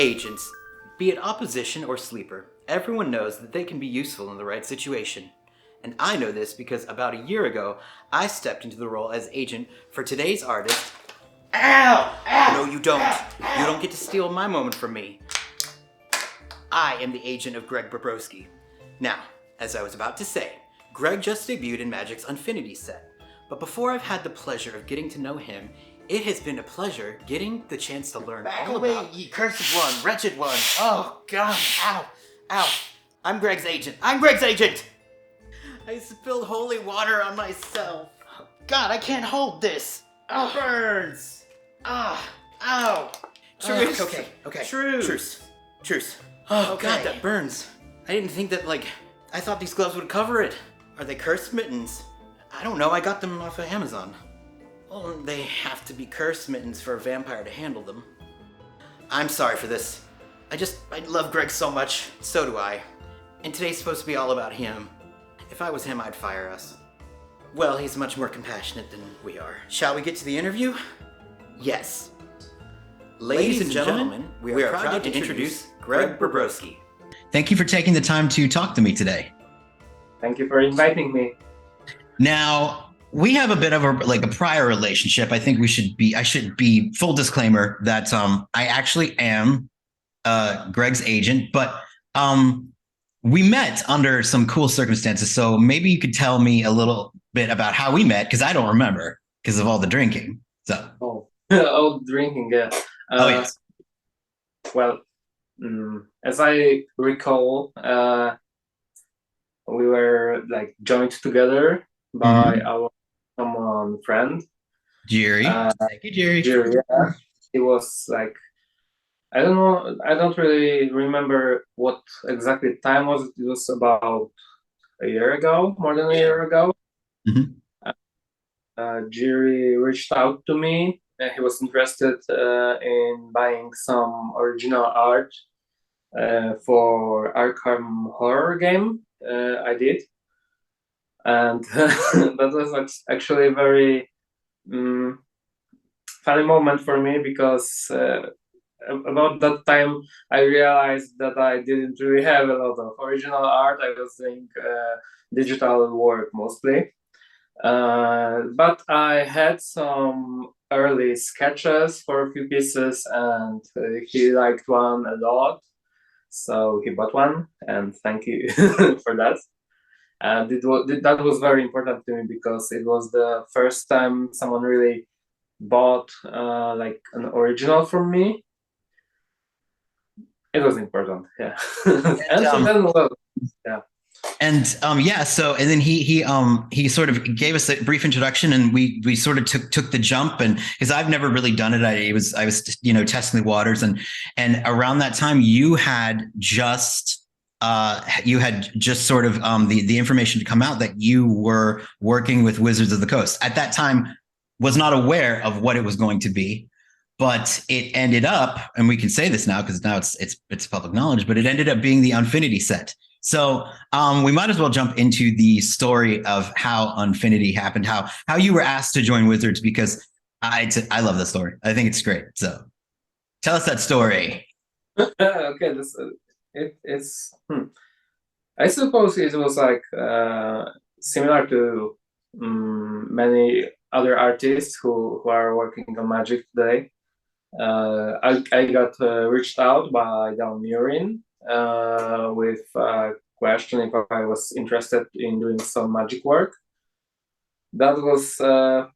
Agents, be it opposition or sleeper, everyone knows that they can be useful in the right situation. And I know this because about a year ago, I stepped into the role as agent for today's artist. Ow! Ow! No, you don't. You don't get to steal my moment from me. I am the agent of Greg Bobrowski. Now, as I was about to say, Greg just debuted in Magic's Unfinity set. But before I've had the pleasure of getting to know him, it has been a pleasure getting the chance to learn all about... ye cursed one, wretched one. Oh, God, ow, ow. I'm Greg's agent. I'm Greg's agent! I spilled holy water on myself. God, I can't hold this. Oh, burns. Ah, ow. Truce. Okay. Truce. Oh, Okay. God, that burns. I didn't think that, I thought these gloves would cover it. Are they cursed mittens? I don't know, I got them off of Amazon. Well, they have to be cursed mittens for a vampire to handle them. I'm sorry for this. I love Greg so much. So do I. And today's supposed to be all about him. If I was him, I'd fire us. Well, he's much more compassionate than we are. Shall we get to the interview? Yes. Ladies and gentlemen, we are proud to introduce Greg Bobrowski. Thank you for taking the time to talk to me today. Thank you for inviting me. Now, we have a bit of a prior relationship. I think I should be full disclaimer that I actually am Greg's agent, but we met under some cool circumstances. So maybe you could tell me a little bit about how we met, because I don't remember because of all the drinking. So all drinking, yeah. Yes. Well, as I recall, we were joined together by our common friend, Jerry. Thank you, Jerry. Jerry, yeah. It was I don't know. I don't really remember what exactly time was. It was about a year ago, more than a year ago. Jerry reached out to me. He was interested in buying some original art for Arkham horror game I did. And that was actually a very funny moment for me, because about that time I realized that I didn't really have a lot of original art. I was doing digital work mostly, but I had some early sketches for a few pieces, and he liked one a lot, so he bought one, and thank you for that. And that was very important to me, because it was the first time someone really bought an original from me. It was important, yeah. So then he sort of gave us a brief introduction, and we sort of took the jump, and because I've never really done it, I was testing the waters, and around that time you had just sort of the information to come out that you were working with Wizards of the Coast. At that time, was not aware of what it was going to be, but it ended up, and we can say this now because now it's public knowledge, but it ended up being the Unfinity set. So we might as well jump into the story of how Unfinity happened, how you were asked to join Wizards, because I love the story. I think it's great. So tell us that story. Okay, I suppose it was similar to many other artists who are working on Magic today. I got reached out by Down Murin with a question if I was interested in doing some magic work. That was, I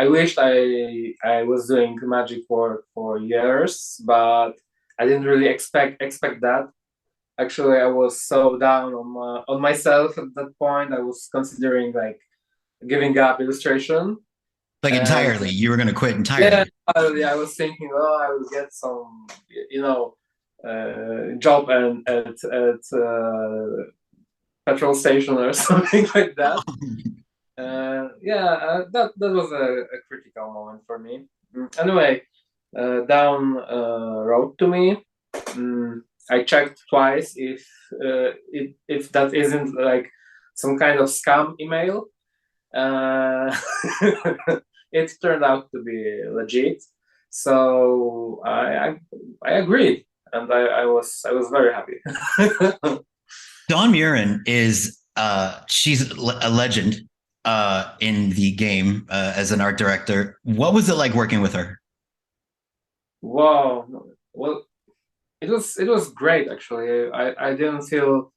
wished I was doing magic work for years, but I didn't really expect that. Actually, I was so down on myself at that point. I was considering giving up illustration. Entirely, you were going to quit entirely. Yeah, I was thinking, I will get some, job at petrol station or something like that. That was a critical moment for me. Anyway, Down wrote to me. I checked twice if that isn't some kind of scam email. It turned out to be legit. So I agreed, and I was very happy. Dawn Murin is she's a legend in the game as an art director. What was it like working with her? Wow. Well, it was great actually. I didn't feel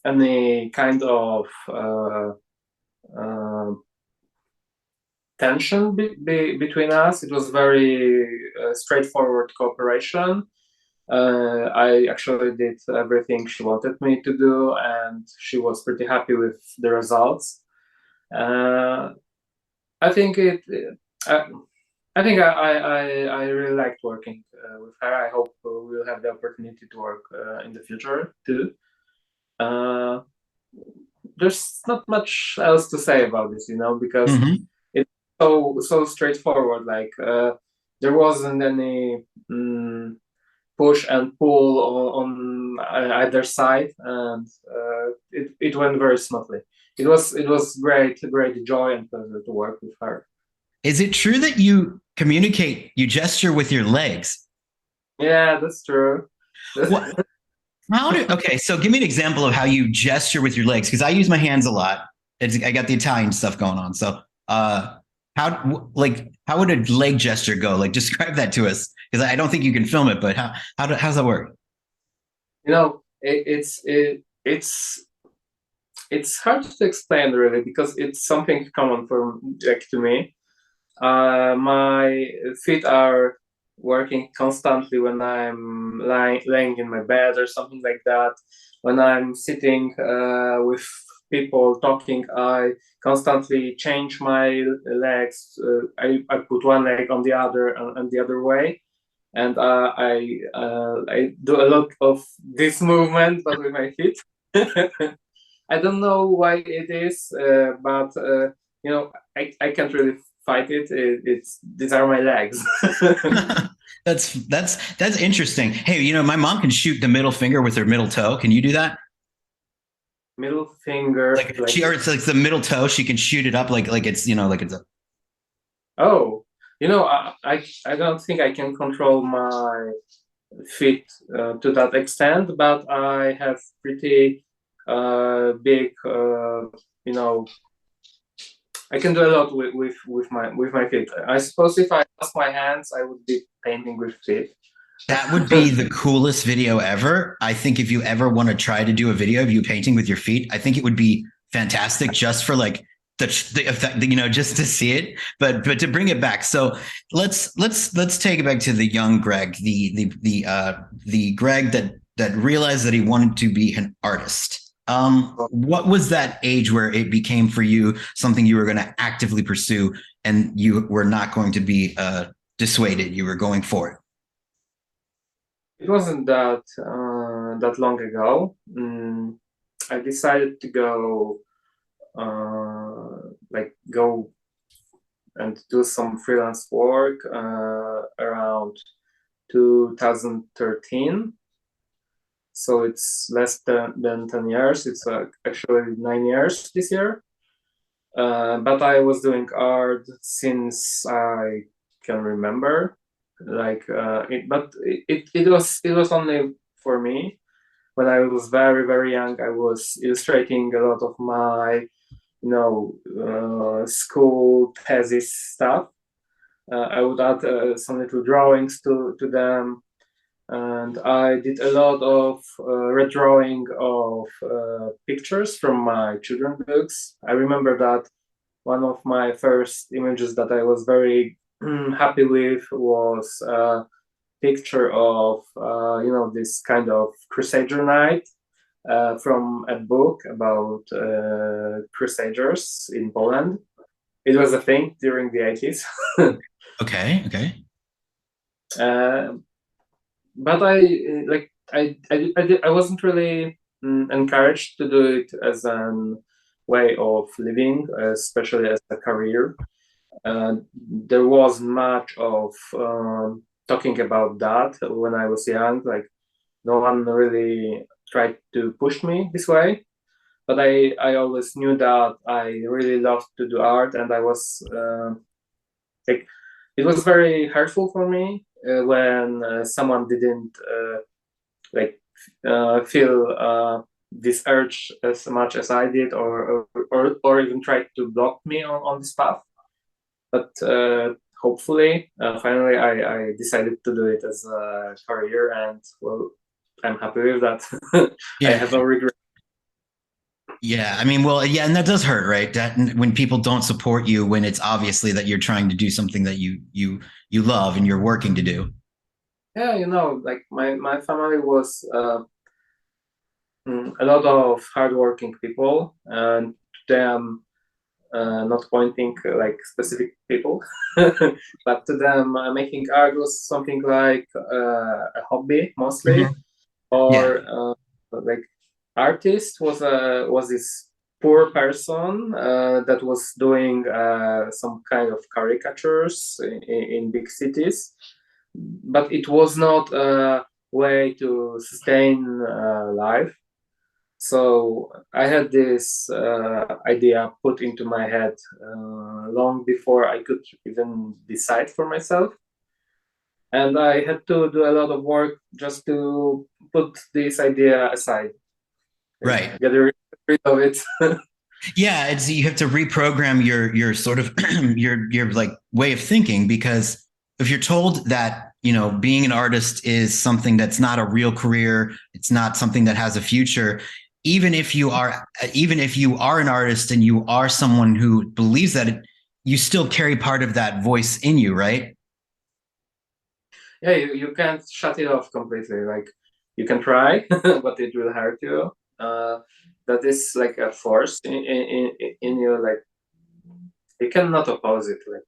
any kind of uh, tension between us. It was very straightforward cooperation. I actually did everything she wanted me to do, and she was pretty happy with the results. I think I, I think I really liked working with her. I hope we'll have the opportunity to work in the future too. Uh, there's not much else to say about this, because Mm-hmm. it's so straightforward. Like there wasn't any push and pull on either side, and it went very smoothly. It was great joy and pleasure to work with her. Is it true that you communicate, you gesture with your legs? Yeah, that's true. What? Okay, so give me an example of how you gesture with your legs, because I use my hands a lot. I got the Italian stuff going on. So, how would a leg gesture go? Like, describe that to us, because I don't think you can film it. But how's that work? It's hard to explain really because it's something common for like to me. My feet are working constantly when I'm laying in my bed or something like that. When I'm sitting with people talking, I constantly change my legs. I put one leg on the other and the other way, and I do a lot of this movement, but with my feet. I don't know why it is, but I can't really fight it. It's these are my legs. That's interesting. Hey, my mom can shoot the middle finger with her middle toe. Can you do that? Middle finger, Like or it's like the middle toe. She can shoot it up like it's like it's a. Oh, I don't think I can control my feet to that extent, but I have pretty big, I can do a lot with my feet. I suppose if I lost my hands, I would be painting with feet. That would be the coolest video ever. I think if you ever want to try to do a video of you painting with your feet, I think it would be fantastic just for like the effect, just to see it. But to bring it back, so let's take it back to the young Greg, the Greg that realized that he wanted to be an artist. What was that age where it became for you something you were going to actively pursue, and you were not going to be dissuaded? You were going for it. It wasn't that long ago. I decided to go and do some freelance work around 2013. So it's less than 10 years. It's actually 9 years this year. But I was doing art since I can remember. It was only for me. When I was very very young, I was illustrating a lot of my school thesis stuff. I would add some little drawings to them, and I did a lot of redrawing of pictures from my children books. I remember that one of my first images that I was very happy with was a picture of this kind of crusader knight from a book about crusaders in Poland. It was a thing during the 80s. Okay. But I wasn't really encouraged to do it as a way of living, especially as a career. There was much of talking about that when I was young. Like no one really tried to push me this way, but I always knew that I really loved to do art, and I was like it was very hurtful for me when someone didn't feel this urge as much as I did, or even tried to block me on this path. But hopefully, finally, I decided to do it as a career, and well, I'm happy with that. Yeah. I have no regret. Yeah, I mean, well, yeah, and that does hurt, right? That when people don't support you, when it's obviously that you're trying to do something that you love and you're working to do. Yeah, like my family was a lot of hardworking people, and to them, not pointing like specific people, but to them, making art was something like a hobby mostly, Mhm. Yeah. or like artist was this poor person that was doing some kind of caricatures in big cities, but it was not a way to sustain life. So I had this idea put into my head long before I could even decide for myself. And I had to do a lot of work just to put this idea aside, Right. get rid of it. Yeah, it's you have to reprogram your sort of your like way of thinking, because if you're told that, being an artist is something that's not a real career, it's not something that has a future, even if you are an artist and you are someone who believes that, you still carry part of that voice in you, right? Yeah, you can't shut it off completely. Like you can try, but it will hurt you. That is like a force in you. Like you cannot oppose it like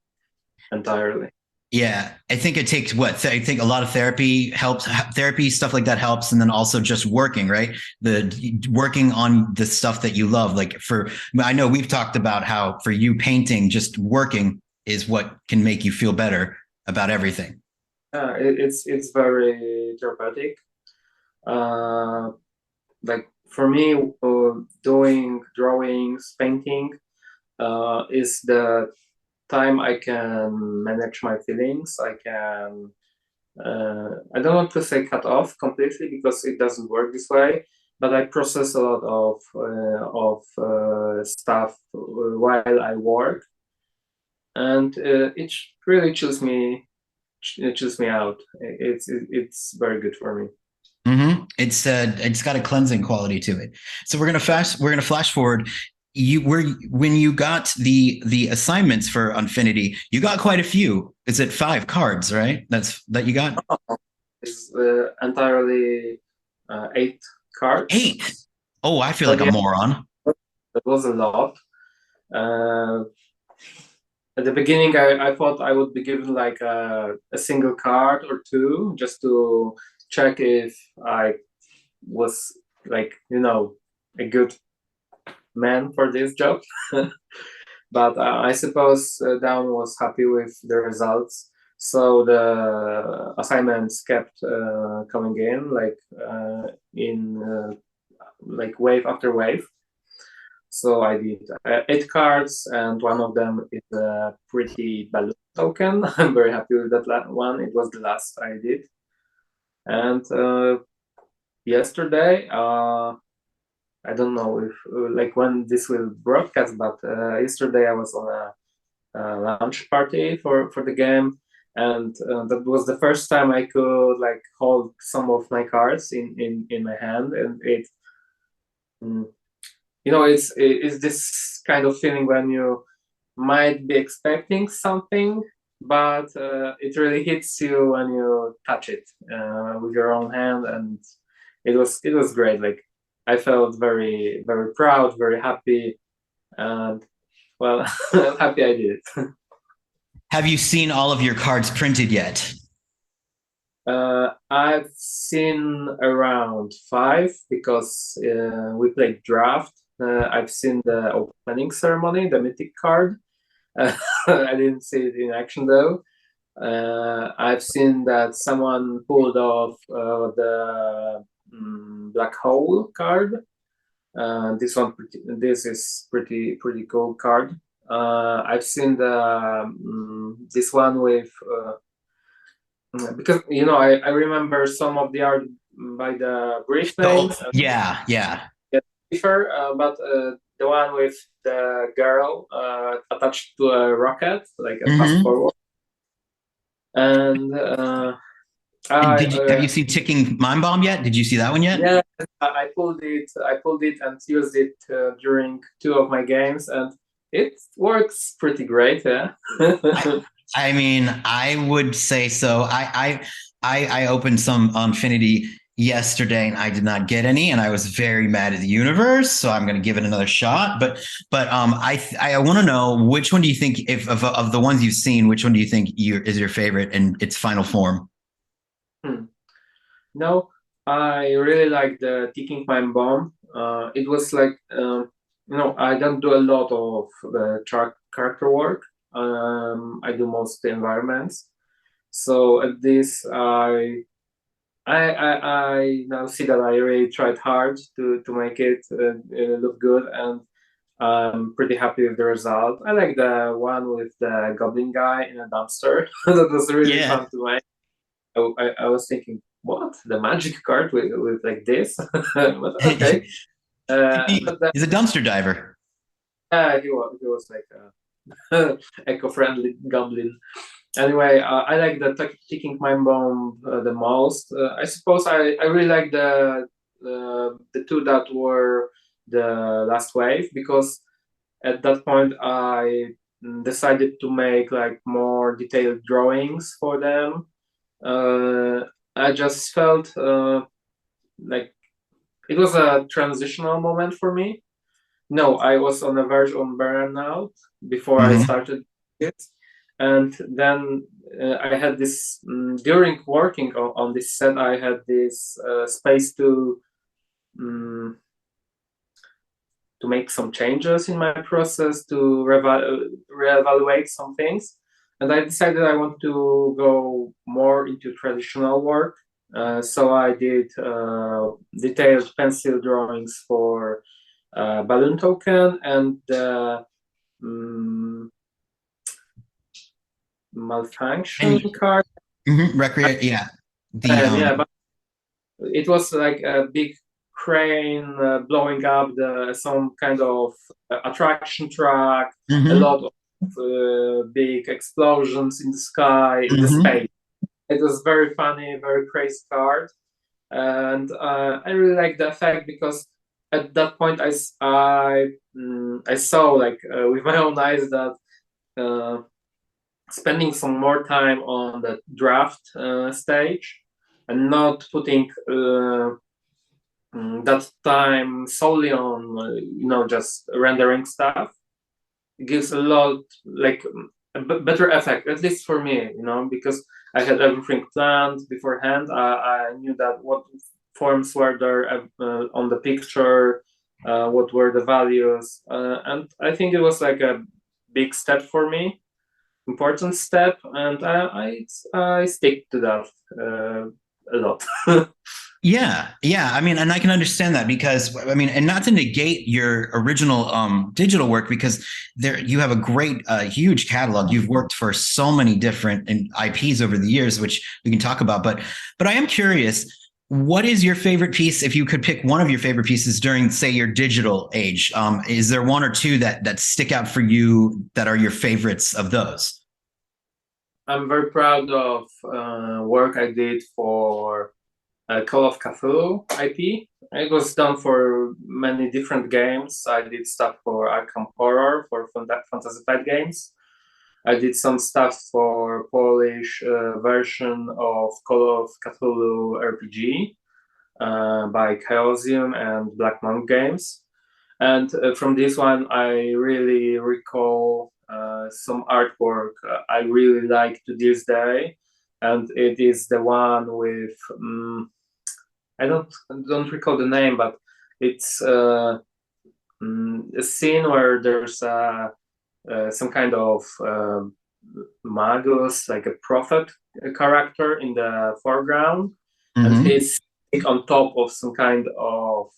entirely. Yeah, I think it takes I think a lot of therapy helps. Therapy stuff like that helps, and then also just working, right? Working on the stuff that you love. Like I know we've talked about how for you painting, just working is what can make you feel better about everything. It's very therapeutic. Like for me, doing drawings, painting, is the time I can manage my feelings. I can. I don't want to say cut off completely because it doesn't work this way, but I process a lot of stuff while I work, and it really chills me out. It's very good for me. It's got a cleansing quality to it. So we're gonna flash forward. When you got the assignments for Unfinity, you got quite a few. Is it 5 cards, right? That you got? It's entirely 8 cards. 8. Oh, I feel But like a yeah, moron. that was a lot. Uh, at the beginning, I thought I would be given like a single card or two just to check if I was like, a good man for this job. But I suppose Down was happy with the results. So the assignments kept coming in in like wave after wave. So I did 8 cards, and one of them is a pretty balloon token. I'm very happy with that one. It was the last I did. And yesterday, I don't know if like when this will broadcast, but yesterday I was on a launch party for the game, and that was the first time I could like hold some of my cards in my hand, and mm, it's this kind of feeling when you might be expecting something, but it really hits you when you touch it with your own hand, and it was great. Like I felt very very proud, very happy, and well, happy I did it. Have you seen all of your cards printed yet? I've seen around 5 because we played draft. I've seen the opening ceremony, the mythic card. I didn't see it in action though. I've seen that someone pulled off the black hole card. This is pretty cool card. I've seen this one with because I remember some of the art by the British names and Yeah. differ, but the one with the girl attached to a rocket, like a fast forward, and And have you seen Ticking Mime Bomb yet? Did you see that one yet? yeah, I pulled it. I pulled it and used it during 2 of my games, and it works pretty great. Yeah. I mean, I would say so. I opened some Unfinity yesterday and I did not get any, and I was very mad at the universe. So I'm going to give it another shot. But I want to know, which one do you think, if of the ones you've seen, which one do you think is your favorite in its final form? No, I really like the Ticking Mime Bomb. It was like I don't do a lot of character work. I do most the environments. So at this, I now see that I really tried hard to make it look good, and I'm pretty happy with the result. I like the one with the goblin guy in a dumpster. That was really fun to make. I was thinking, what, the magic card with like this? But okay. He's a dumpster diver. He was like a eco-friendly goblin. Anyway, I like the Ticking Mime Bomb the most. I suppose I really like the two that were the last wave, because at that point I decided to make like more detailed drawings for them. I just felt like it was a transitional moment for me. No, I was on the verge on burnout before I started it, and then I had this during working on this set. I had this space to make some changes in my process, to reevaluate some things, and I decided I want to go more into traditional work. So I did detailed pencil drawings for balloon token and malfunction card. Recreate, yeah. Yeah, but it was like a big crane blowing up some kind of attraction track, a lot of big explosions in the sky, in the space. It was very funny, very crazy card, and I really like the effect, because at that point I saw like with my own eyes that spending some more time on the draft stage and not putting that time solely on just rendering stuff, it gives a lot, like a better effect, at least for me, because I had everything planned beforehand. I knew that what forms were there on the picture, what were the values, and I think it was like a big step for me, important step, and I stick to that a lot. Yeah. I mean, and I can understand that, because I mean, and not to negate your original digital work, because you have a great, huge catalog. You've worked for so many different IPs over the years, which we can talk about. But I am curious, what is your favorite piece, if you could pick one of your favorite pieces during, say, your digital age? Is there one or two that stick out for you that are your favorites of those? I'm very proud of work I did for Call of Cthulhu IP. It was done for many different games. I did stuff for Arkham Horror, for Fantasy Flight games. I did some stuff for Polish version of Call of Cthulhu RPG by Chaosium and Black Monk Games. And from this one, I really recall some artwork I really like to this day. And it is the one with I don't recall the name, but it's a scene where there's some kind of magus, like a prophet character in the foreground, and he's on top of some kind of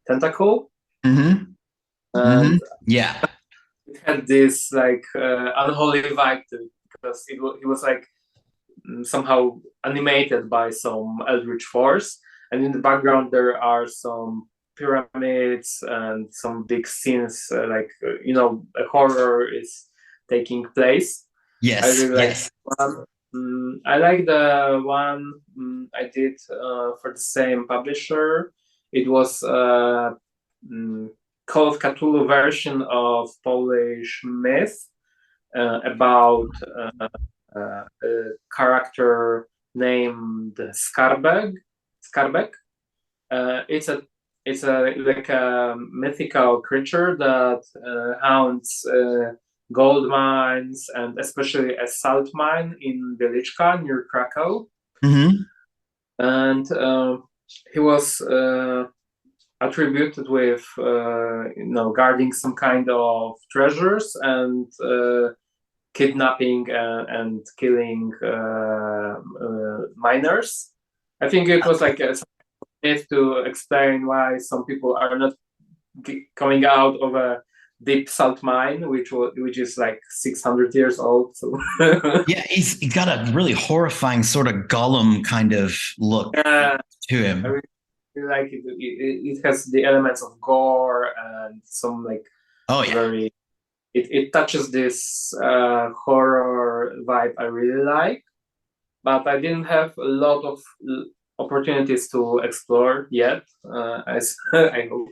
tentacle, Mm-hmm. and Yeah. it had this like unholy vibe to it because it was like somehow animated by some eldritch force, and in the background there are some pyramids and some big scenes, a horror is taking place. I Yes. really like Yes. one. I like the one I did for the same publisher. It was Call of Cthulhu version of Polish myth about a character named Skarbek. Skarbek. It's a like a mythical creature that haunts gold mines and especially a salt mine in Wieliczka near Krakow. Mm-hmm. And he was attributed with guarding some kind of treasures and kidnapping and killing miners. I think it was like a myth to explain why some people are not coming out of a deep salt mine, which is like 600 years old. So Yeah, he's got a really horrifying sort of Gollum kind of look yeah, to I him. really like it. It has the elements of gore and some like Oh yeah. very. It touches this horror vibe I really like, but I didn't have a lot of opportunities to explore yet. As I hope.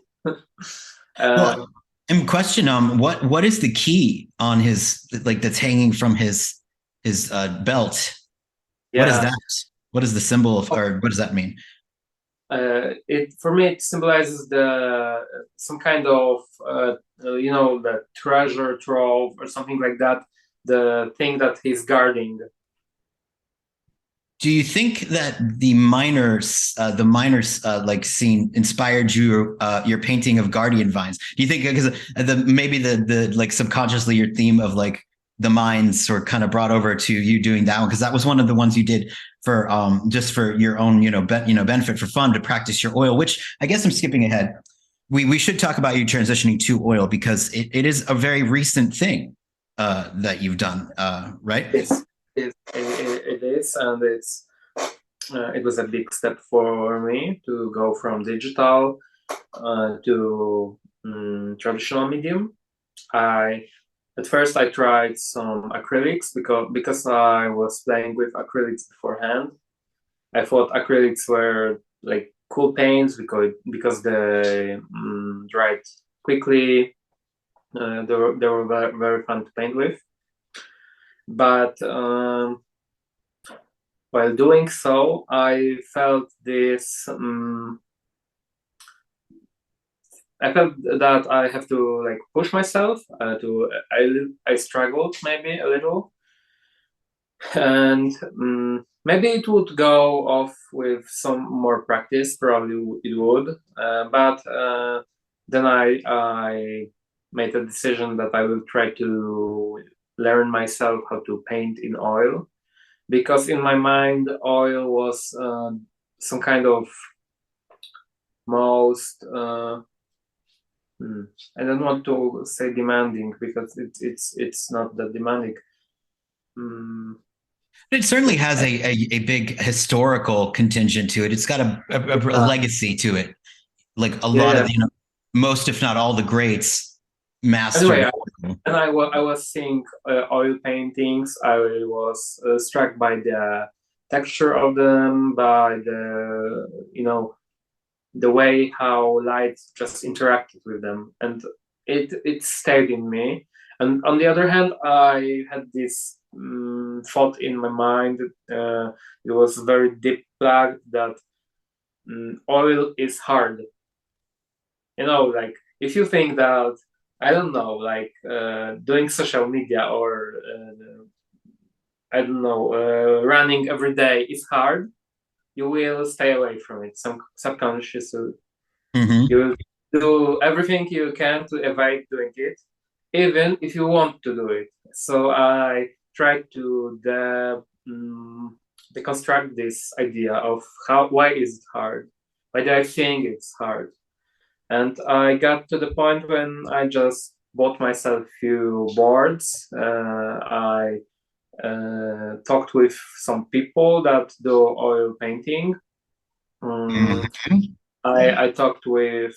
Well, in question, what is the key on his like that's hanging from his belt? What is Yeah, that? What is the symbol of, or what does that mean? it for me it symbolizes the some kind of the treasure trove or something like that. The thing that he's guarding. Do you think that the miners like scene inspired your painting of guardian vines? Do you think because maybe the like subconsciously your theme of like the mines sort of kind of brought over to you doing that one, because that was one of the ones you did for just for your own benefit, for fun, to practice your oil, which I guess I'm skipping ahead. We should talk about you transitioning to oil because it is a very recent thing that you've done, right? It is, and it was a big step for me to go from digital to traditional medium. At first I tried some acrylics because I was playing with acrylics beforehand. I thought acrylics were like cool paints because they dried quickly. They were very, very fun to paint with. But while doing so, I felt this. I felt that I have to like push myself. I struggled maybe a little, and maybe it would go off with some more practice. Probably it would, but then I made a decision that I will try to learn myself how to paint in oil, because in my mind oil was some kind of most I don't want to say demanding because it's not that demanding. It certainly has a big historical contingent to it. It's got a legacy to it. Like a lot of, most, if not all, the greats mastered. Anyway, I was seeing oil paintings. I was struck by the texture of them, by the way how light just interacted with them, and it stayed in me. And on the other hand, I had this thought in my mind. It was very deep plugged that oil is hard. Like if you think that, I don't know, like doing social media or I don't know, running every day is hard, you will stay away from it. Some subconsciously, you will do everything you can to avoid doing it, even if you want to do it. So I tried to deconstruct this idea of why is it hard? Why do I think it's hard? And I got to the point when I just bought myself few boards. I talked with some people that do oil painting. Mhm. I talked with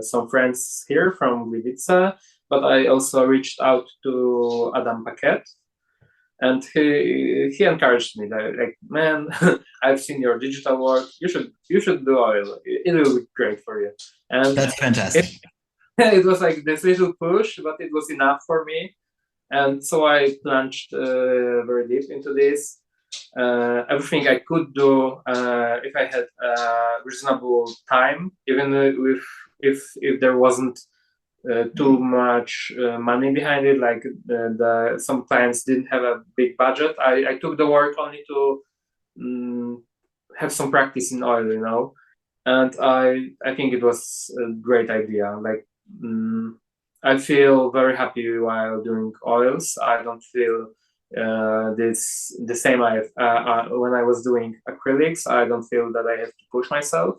some friends here from Gliwice, but I also reached out to Adam Paquet, and he encouraged me that, like, man, I've seen your digital work. You should do oil. It will be great for you. And That's it, fantastic. it was like this little push, but it was enough for me. And so I plunged very deep into this. Everything I could do if I had reasonable time, even if there wasn't too much money behind it. Like some clients didn't have a big budget. I took the work only to have some practice in oil, and I think it was a great idea. Like I feel very happy while doing oils. I don't feel this the same when I was doing acrylics. I don't feel that I have to push myself.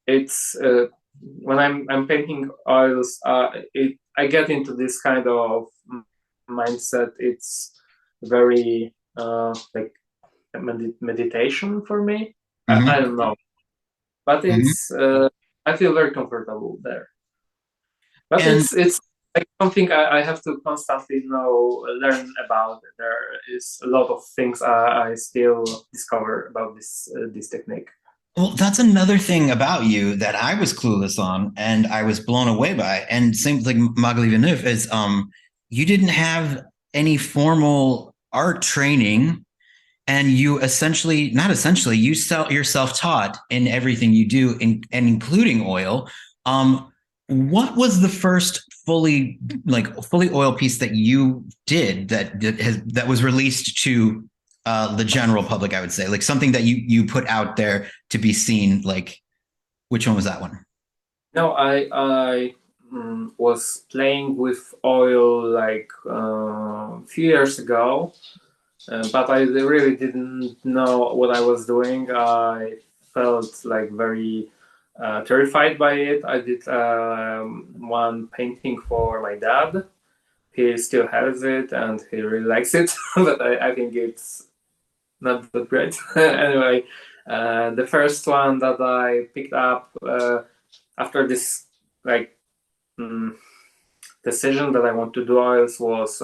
It's when I'm painting oils, I get into this kind of mindset. It's very like meditation for me. I Mhm. don't know, but Mhm. it's I feel very comfortable there. But And it's like something I have to constantly learn about. There is a lot of things I still discover about this technique. well, that's another thing about you that I was clueless on and I was blown away by. And same like Magali Villeneuve is you didn't have any formal art training and you essentially not essentially you're self-taught in everything you do and including oil. What was the first fully oil piece that you did that was released to the general public? I would say like something that you put out there to be seen. Like which one was that one? No, I was playing with oil like a few years ago, but I really didn't know what I was doing. I felt like very terrified by it. I did one painting for my dad. He still has it and he really likes it, but I think it's not that great. Anyway, the first one that I picked up after this like decision that I want to do oils was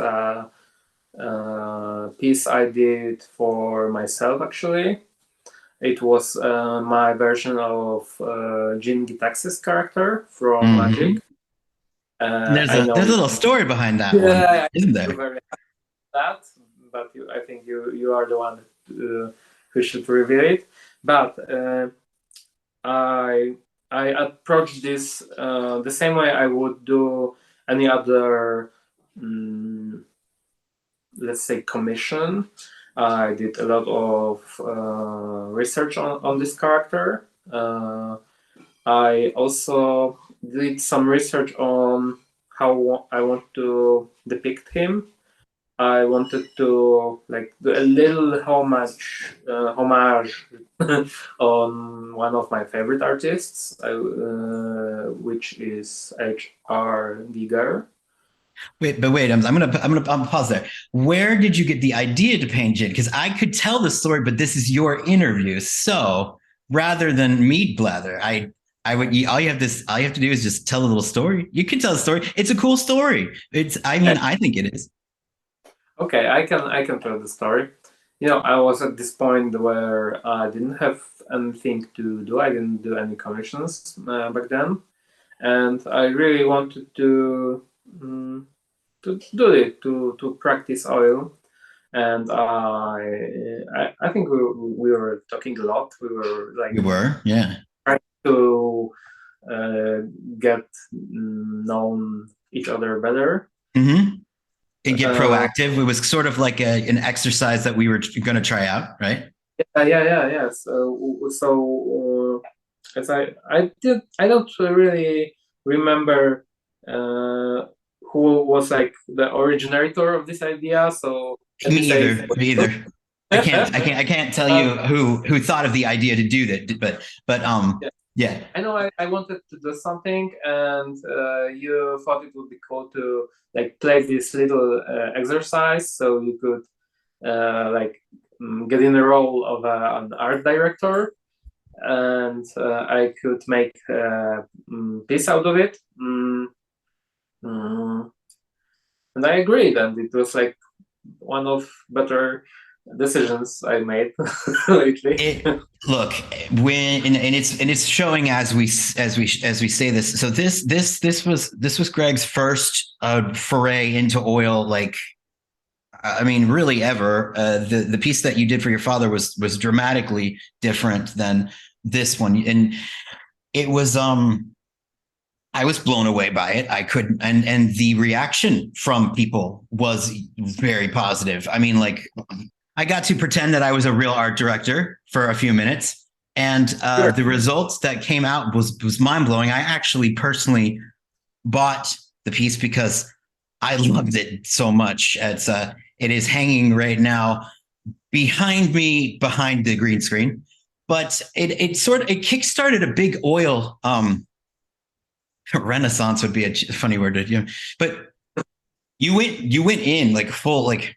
piece I did for myself actually. It was my version of Jin Gitaxis character from Mm-hmm. Magic. I know. There's a little story behind that one, Yeah, I isn't feel there? very happy with that, but I think you are the one who should reveal it. But I I approach this the same way I would do any other, let's say, commission. I did a lot of research on this character. I also did some research on how I want to depict him. I wanted to like do a little homage on one one of my favorite artists, which is H.R. Giger. Wait. I'm gonna pause there. Where did you get the idea to paint Jin? Because I could tell the story, but this is your interview. So rather than me blather, I would all you have to do is just tell a little story. You can tell a story. It's a cool story. I think it is. Okay, I can tell the story. I was at this point where I didn't have anything to do. I didn't do any commissions back then, and I really wanted to do it to practice oil. And I think we were talking a lot. We were like We were, yeah. trying to uh, get known each other better. Mm-hmm. And get Uh, proactive. It was sort of like an exercise that we were going to try out, right? yeah. As I don't really remember who was like the originator of this idea. So let Me me say, either. Me either. I can't tell you who thought of the idea to do that, but yeah. Yeah. I know I wanted to do something, and you thought it would be cool to like play this little exercise, so you could get in the role of an art director, and I could make a piece out of it. Mm, and I agreed, and it was like one of better decisions I made lately. Look, when and it's showing as we say this. So this was Greg's first foray into oil. Like, I mean, really ever. The piece that you did for your father was dramatically different than this one, and it was I was blown away by it. I couldn't, and the reaction from people was very positive. I mean, like, I got to pretend that I was a real art director for a few minutes, and Sure. the results that came out was mind blowing. I actually personally bought the piece because I loved it so much. It is hanging right now behind me, behind the green screen, but it kickstarted a big oil renaissance would be a funny word to but you went in like full like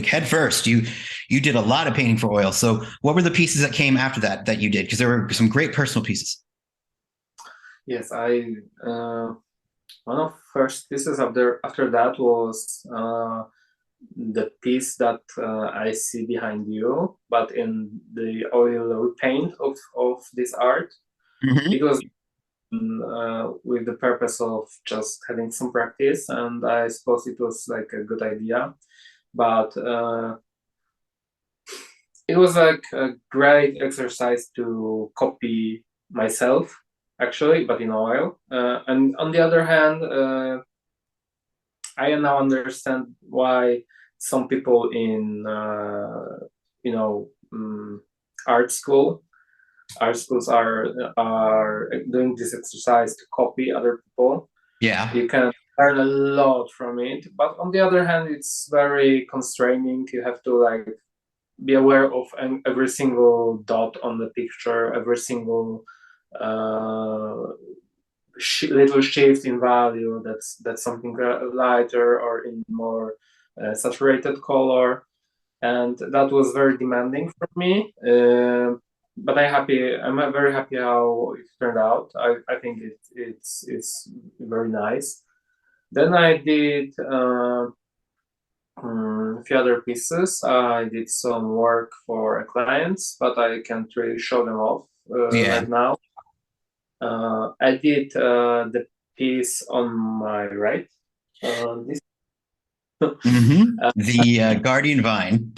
head first. You did a lot of painting for oil. So what were the pieces that came after that you did? Because there were some great personal pieces. Yes, I one of first pieces after that was the piece that I see behind you, but in the oil repaint of this art. Mm-hmm. It was with the purpose of just having some practice, and I suppose it was like a good idea. But it was like a great exercise to copy myself, actually, but in oil. And on the other hand, I now understand why some people in art schools are doing this exercise to copy other people. Yeah. You can learn a lot from it, but on the other hand, it's very constraining. You have to like be aware of every single dot on the picture, every single little shift in value. That's something lighter or in more saturated color, and that was very demanding for me. But I'm very happy how it turned out. I think it's very nice. Then I did a few other pieces. I did some work for clients, but I can't really show them off right now. I did the piece on my right. This The Guardian Vine.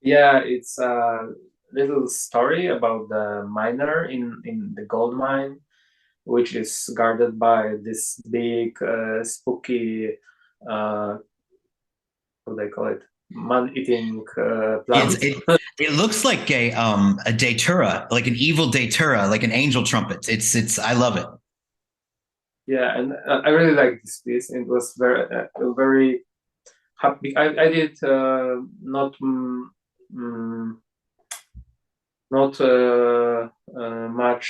Yeah, it's a little story about the miner in the gold mine, which is guarded by this big, spooky, what do they call it? Man-eating plant. It looks like a datura, like an evil datura, like an angel trumpet. It's I love it. Yeah, and I really like this piece. It was very happy. I did not much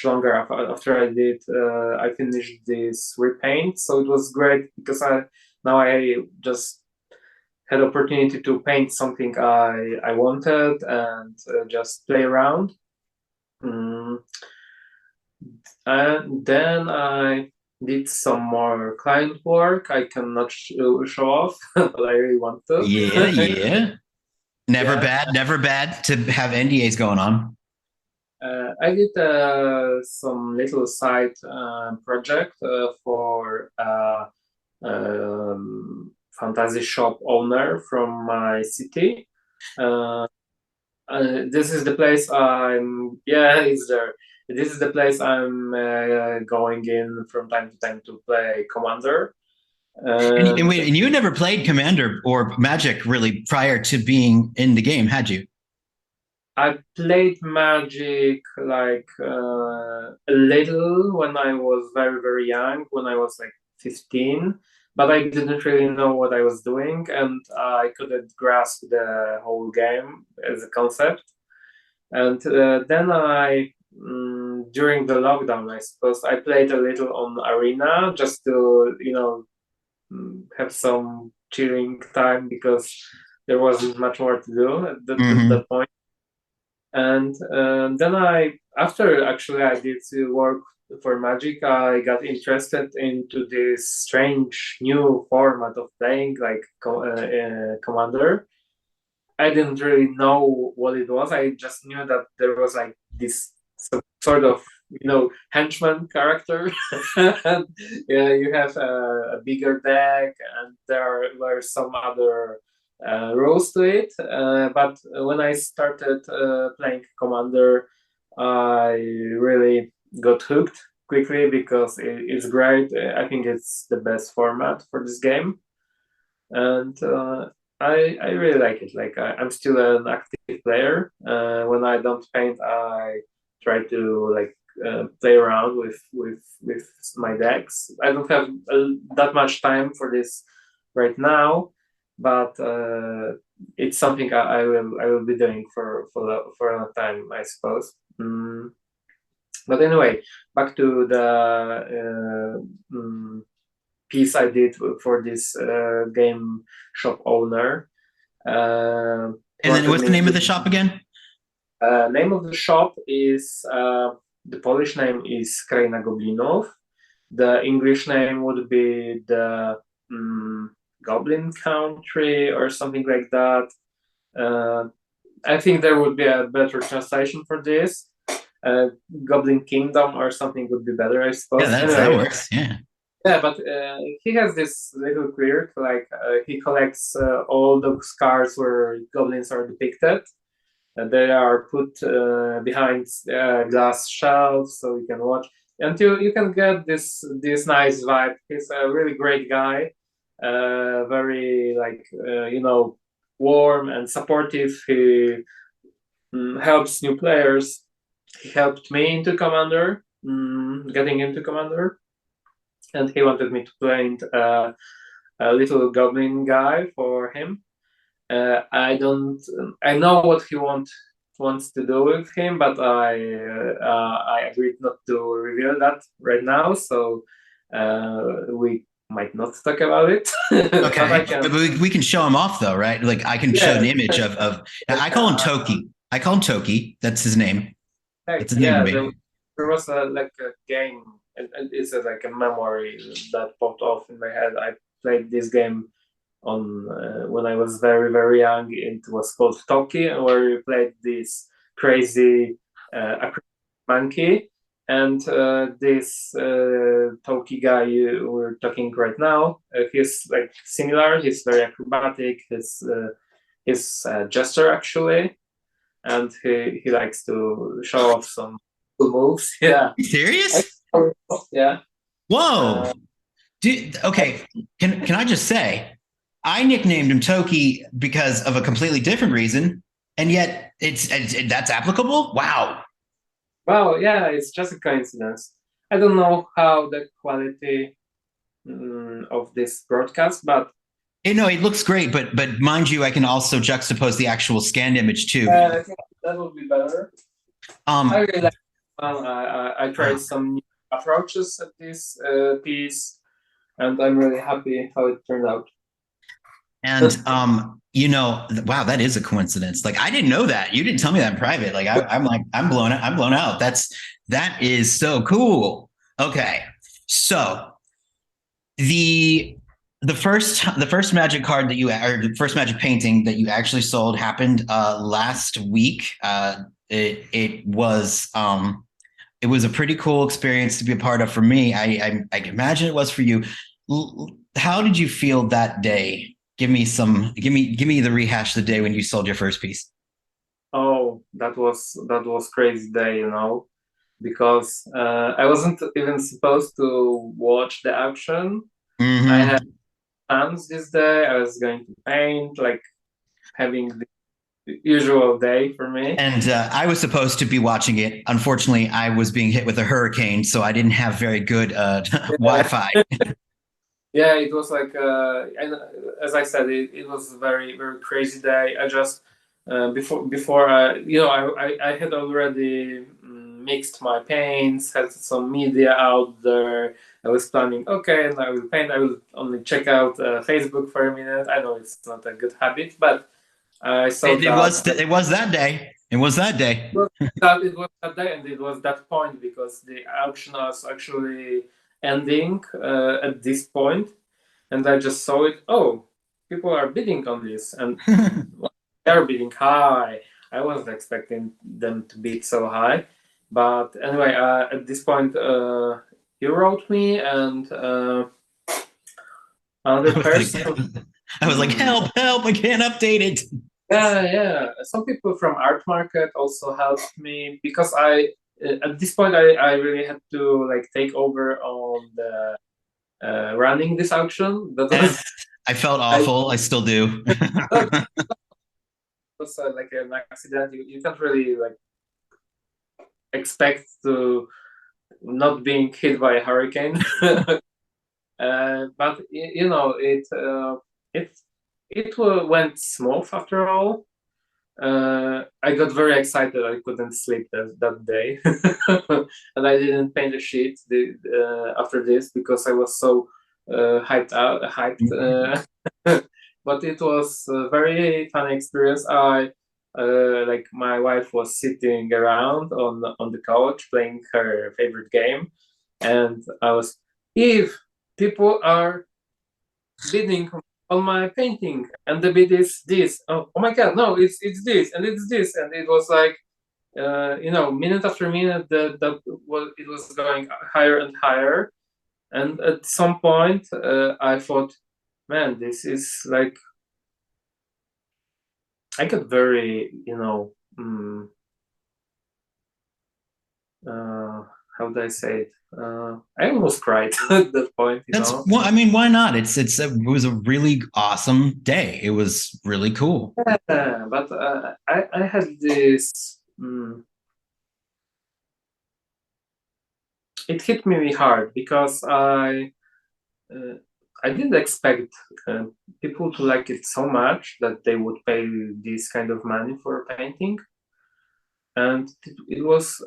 longer after I finished this repaint, so it was great because I just had opportunity to paint something I wanted and just play around. And then I did some more client work. I cannot show off, but I really want to. Yeah. Never bad to have NDAs going on. I did some little side project for fantasy shop owner from my city. This is the place it's there. This is the place I'm going in from time to time to play Commander. And you never played Commander or Magic really prior to being in the game, had you? I played Magic like a little when I was very, very young, when I was like 15, but I didn't really know what I was doing, and I couldn't grasp the whole game as a concept. And then I during the lockdown, I suppose I played a little on Arena just to have some chilling time because there wasn't much more to do at that point. And then after actually I did work for Magic, I got interested into this strange new format of playing, like Commander. I didn't really know what it was. I just knew that there was like this sort of henchman character. And, you have a bigger deck, and there were some other rules to it. But when I started playing Commander, I really got hooked quickly because it's great. I think it's the best format for this game, and I really like it. Like I'm still an active player. When I don't paint, I try to play around with my decks. I don't have that much time for this right now, but it's something I will be doing for a long time, I suppose. But anyway, back to the piece I did for this game shop owner. And then what's the name of the shop again? Name of the shop is the Polish name is Kraina Goblinów. The English name would be the Goblin Country or something like that. I think there would be a better translation for this. Goblin Kingdom or something would be better, I suppose. Yeah, that works. Yeah. Yeah, but he has this little quirk, like he collects all those cards where goblins are depicted. They are put behind glass shelves, so you can watch, and you can get this nice vibe. He's a really great guy, very warm and supportive. He helps new players. He helped me into Commander, getting into Commander. And he wanted me to paint a little goblin guy for him. I know what he wants to do with him, but I agreed not to reveal that right now. So we might not talk about it. Okay, but we can show him off though, right? Like I can show an image of. I call him Toki. I call him Toki. That's his name. That's his name to me. There was a game. And it's like a memory that popped off in my head. I played this game on when I was very, very young. It was called Toki, where you played this crazy monkey. And this Toki guy we're talking right now, he's like similar. He's very acrobatic. He's a jester actually, and he likes to show off some cool moves. Yeah. Are you serious? Yeah. Whoa. Okay. Can I just say, I nicknamed him Toki because of a completely different reason, and yet that's applicable. Wow. Wow. Yeah, it's just a coincidence. I don't know how the quality of this broadcast, but it looks great. But mind you, I can also juxtapose the actual scanned image too. I think that would be better. I really like. I tried some new approaches at this piece, and I'm really happy how it turned out. And wow, that is a coincidence. Like I didn't know that. You didn't tell me that in private. Like I'm blown out. That is so cool. Okay, so the first Magic card that the first Magic painting that you actually sold happened last week. It was a pretty cool experience to be a part of for me. I imagine it was for you. How did you feel that day? Give me the rehash of the day when you sold your first piece. Oh, that was crazy day, because I wasn't even supposed to watch the auction. Mm-hmm. I had plans this day. I was going to paint, like having the usual day for me. And I was supposed to be watching it. Unfortunately, I was being hit with a hurricane, so I didn't have very good Wi-Fi. Yeah, it was like, and as I said, it was a very, very crazy day. I just before I had already mixed my paints, had some media out there. I was planning, okay, and I will paint. I will only check out Facebook for a minute. I know it's not a good habit, but I saw It was that day. It was that day. it was that day, and it was that point because the auction was actually ending at this point, and I just saw it. Oh, people are bidding on this, and they're bidding high. I wasn't expecting them to bid so high, but anyway, at this point, you wrote me and another person. I was like, help! I can't update it. Yeah. Some people from Art Market also helped me because I at this point I really had to like take over on the running this auction. That was I felt awful. I still do. was like an accident. You can't really like expect to not being hit by a hurricane. But you know it went smooth after all. I got very excited. I couldn't sleep that day, and I didn't paint a sheet after this because I was so hyped. But it was a very fun experience. I like my wife was sitting around on the couch playing her favorite game, and I was, if people are bidding on my painting and the bid is this, oh my god, no, it's this and it's this, and it was like minute after minute that it was going higher and higher, and at some point I thought, man, this is like, I got very how do I say it? I almost cried at that point. Well, I mean, why not? It was a really awesome day. It was really cool. Yeah, but I had this. It hit me hard because I didn't expect people to like it so much that they would pay this kind of money for a painting, and it was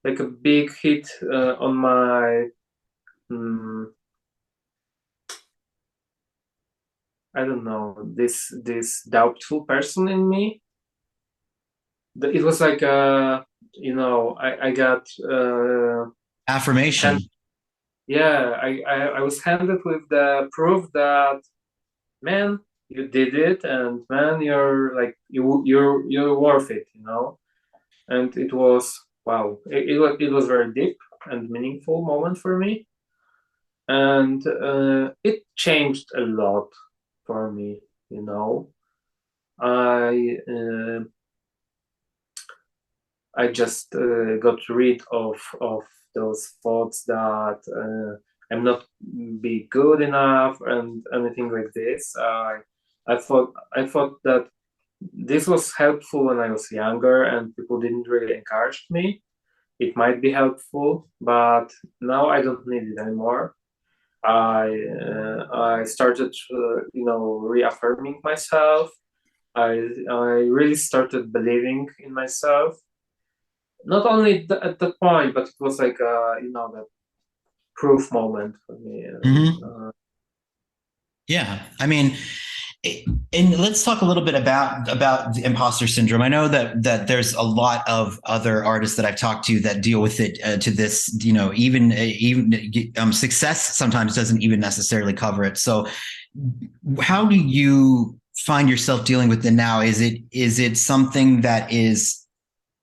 like a big hit on my. I don't know, this doubtful person in me. It was like I got affirmation. I was handed with the proof that, man, you did it, and man, you're like you're worth it, And it was, wow, it was very deep and meaningful moment for me, and it changed a lot for me. I just got rid of those thoughts that I'm not be good enough and anything like this. I thought that this was helpful when I was younger and people didn't really encourage me. It might be helpful, but now I don't need it anymore. I started reaffirming myself. I really started believing in myself. Not only at that point, but it was like that proof moment for me. Yeah, I mean, and let's talk a little bit about the imposter syndrome. I know that there's a lot of other artists that I've talked to that deal with it to this. Even success sometimes doesn't even necessarily cover it. So, how do you find yourself dealing with it now? Is it something that is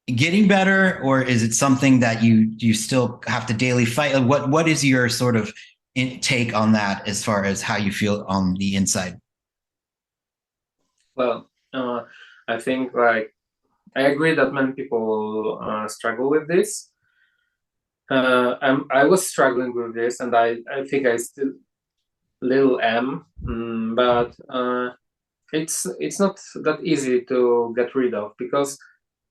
getting better, or is it something that you still have to daily fight? What is your sort of take on that as far as how you feel on the inside? Well, I think I agree that many people struggle with this. I was struggling with this, and I think I still little am, but it's not that easy to get rid of, because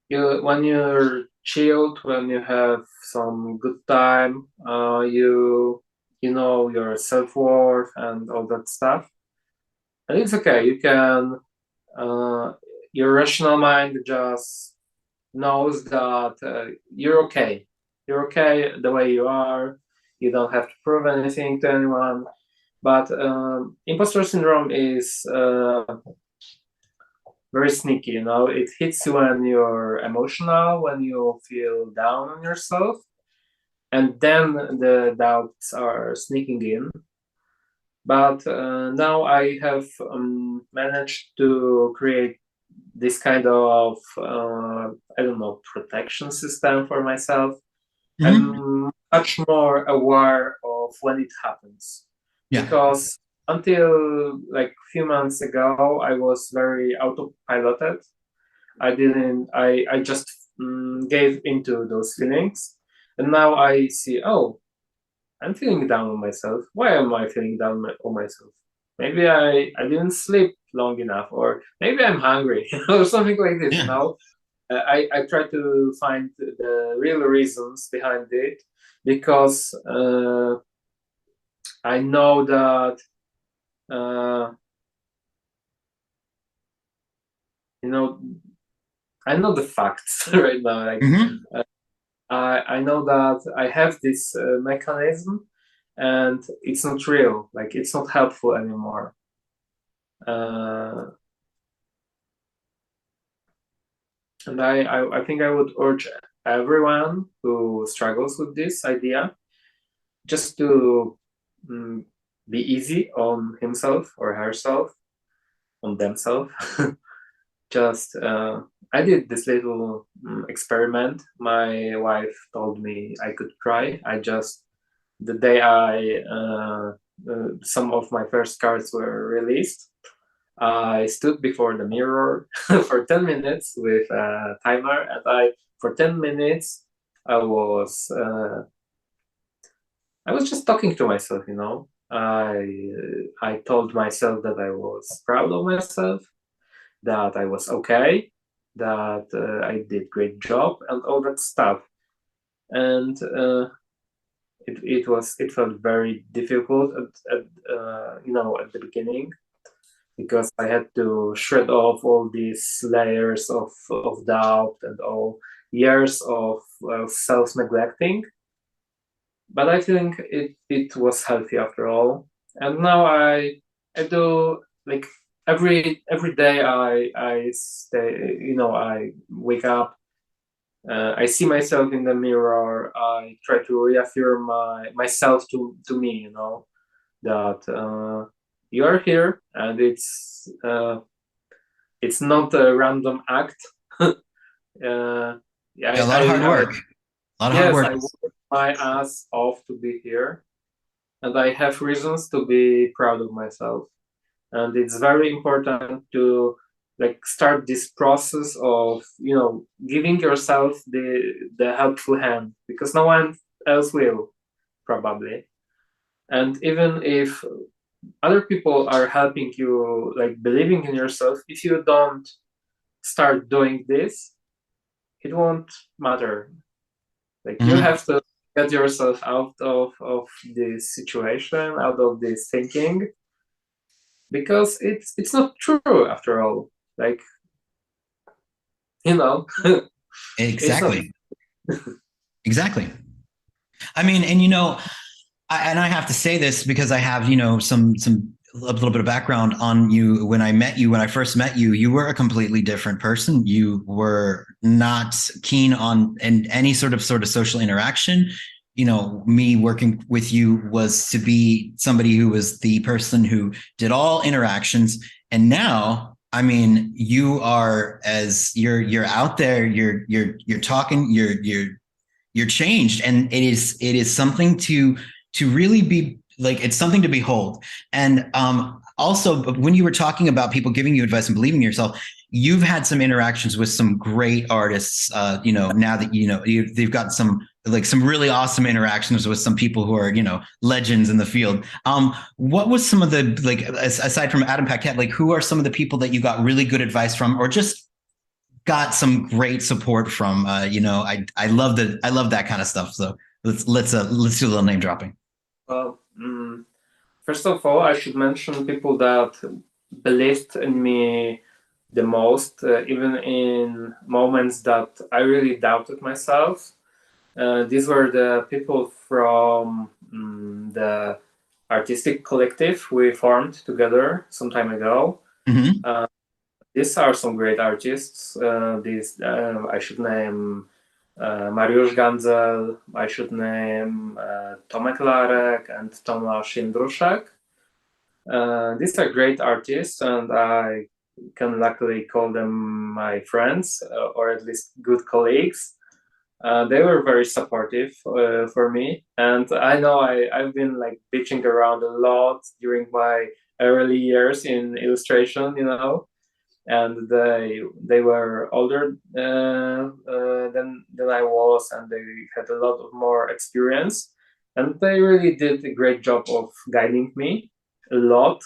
when you're chilled, when you have some good time, you know your self-worth and all that stuff, and it's okay. You can your rational mind just knows that you're okay. You're okay the way you are. You don't have to prove anything to anyone. But imposter syndrome is very sneaky, you know. It hits you when you're emotional, when you feel down on yourself, and then the doubts are sneaking in. But now I have managed to create this kind of I don't know, protection system for myself. I'm much more aware of when it happens. Yeah. Because until like a few months ago, I was very autopiloted. I just gave into those feelings. And now I see, oh, I'm feeling down on myself. Why am I feeling down on myself? Maybe I didn't sleep long enough, or maybe I'm hungry, or something like this, you know? I try to find the real reasons behind it, because I know that you know, I know the facts right now. Like I know that I have this mechanism, and it's not real. Like it's not helpful anymore. And I think I would urge everyone who struggles with this idea just to be easy on himself or herself, on themselves. Just I did this little experiment. My wife told me I could try. I just, the day some of my first cards were released, I stood before the mirror for 10 minutes with a timer, and for 10 minutes, I was just talking to myself, you know. I told myself that I was proud of myself, that I was okay, that I did great job, and all that stuff. And it felt very difficult at at the beginning, because I had to shred off all these layers of doubt and all years of self-neglecting. But I think it was healthy after all. And now I do, like, every day I stay, I wake up, I see myself in the mirror, I try to reaffirm myself to me, that you are here, and it's not a random act. Yeah, a lot of hard work. A lot of hard work. I work my ass off to be here, and I have reasons to be proud of myself. And it's very important to start this process of giving yourself the helpful hand, because no one else will, probably. And even if other people are helping you, believing in yourself, if you don't start doing this, it won't matter. You have to get yourself out of this situation, out of this thinking, because it's not true after all. Exactly. Exactly. I mean, and I have to say this because I have some a little bit of background on you. When I first met you, you were a completely different person. You were not keen on any sort of social interaction. Me working with you was to be somebody who was the person who did all interactions. And now, I mean, you are, as you're out there, you're talking, you're changed, and it is something to really be it's something to behold. And also, when you were talking about people giving you advice and believing in yourself, you've had some interactions with some great artists. Now that they've got some really awesome interactions with some people who are legends in the field. What was some of the aside from Adam Paquette, who are some of the people that you got really good advice from, or just got some great support from? I love that kind of stuff. So let's do a little name dropping. Well, first of all, I should mention people that believed in me the most, even in moments that I really doubted myself. These were the people from the artistic collective we formed together some time ago. Mm-hmm. These are some great artists. I should name Mariusz Ganzel, I should name Tomek Larek and Tomasz Jędruszek. These are great artists, and I can luckily call them my friends, or at least good colleagues. They were very supportive for me, and I know I've been like bitching around a lot during my early years in illustration, and they were older than I was, and they had a lot of more experience, and they really did a great job of guiding me a lot.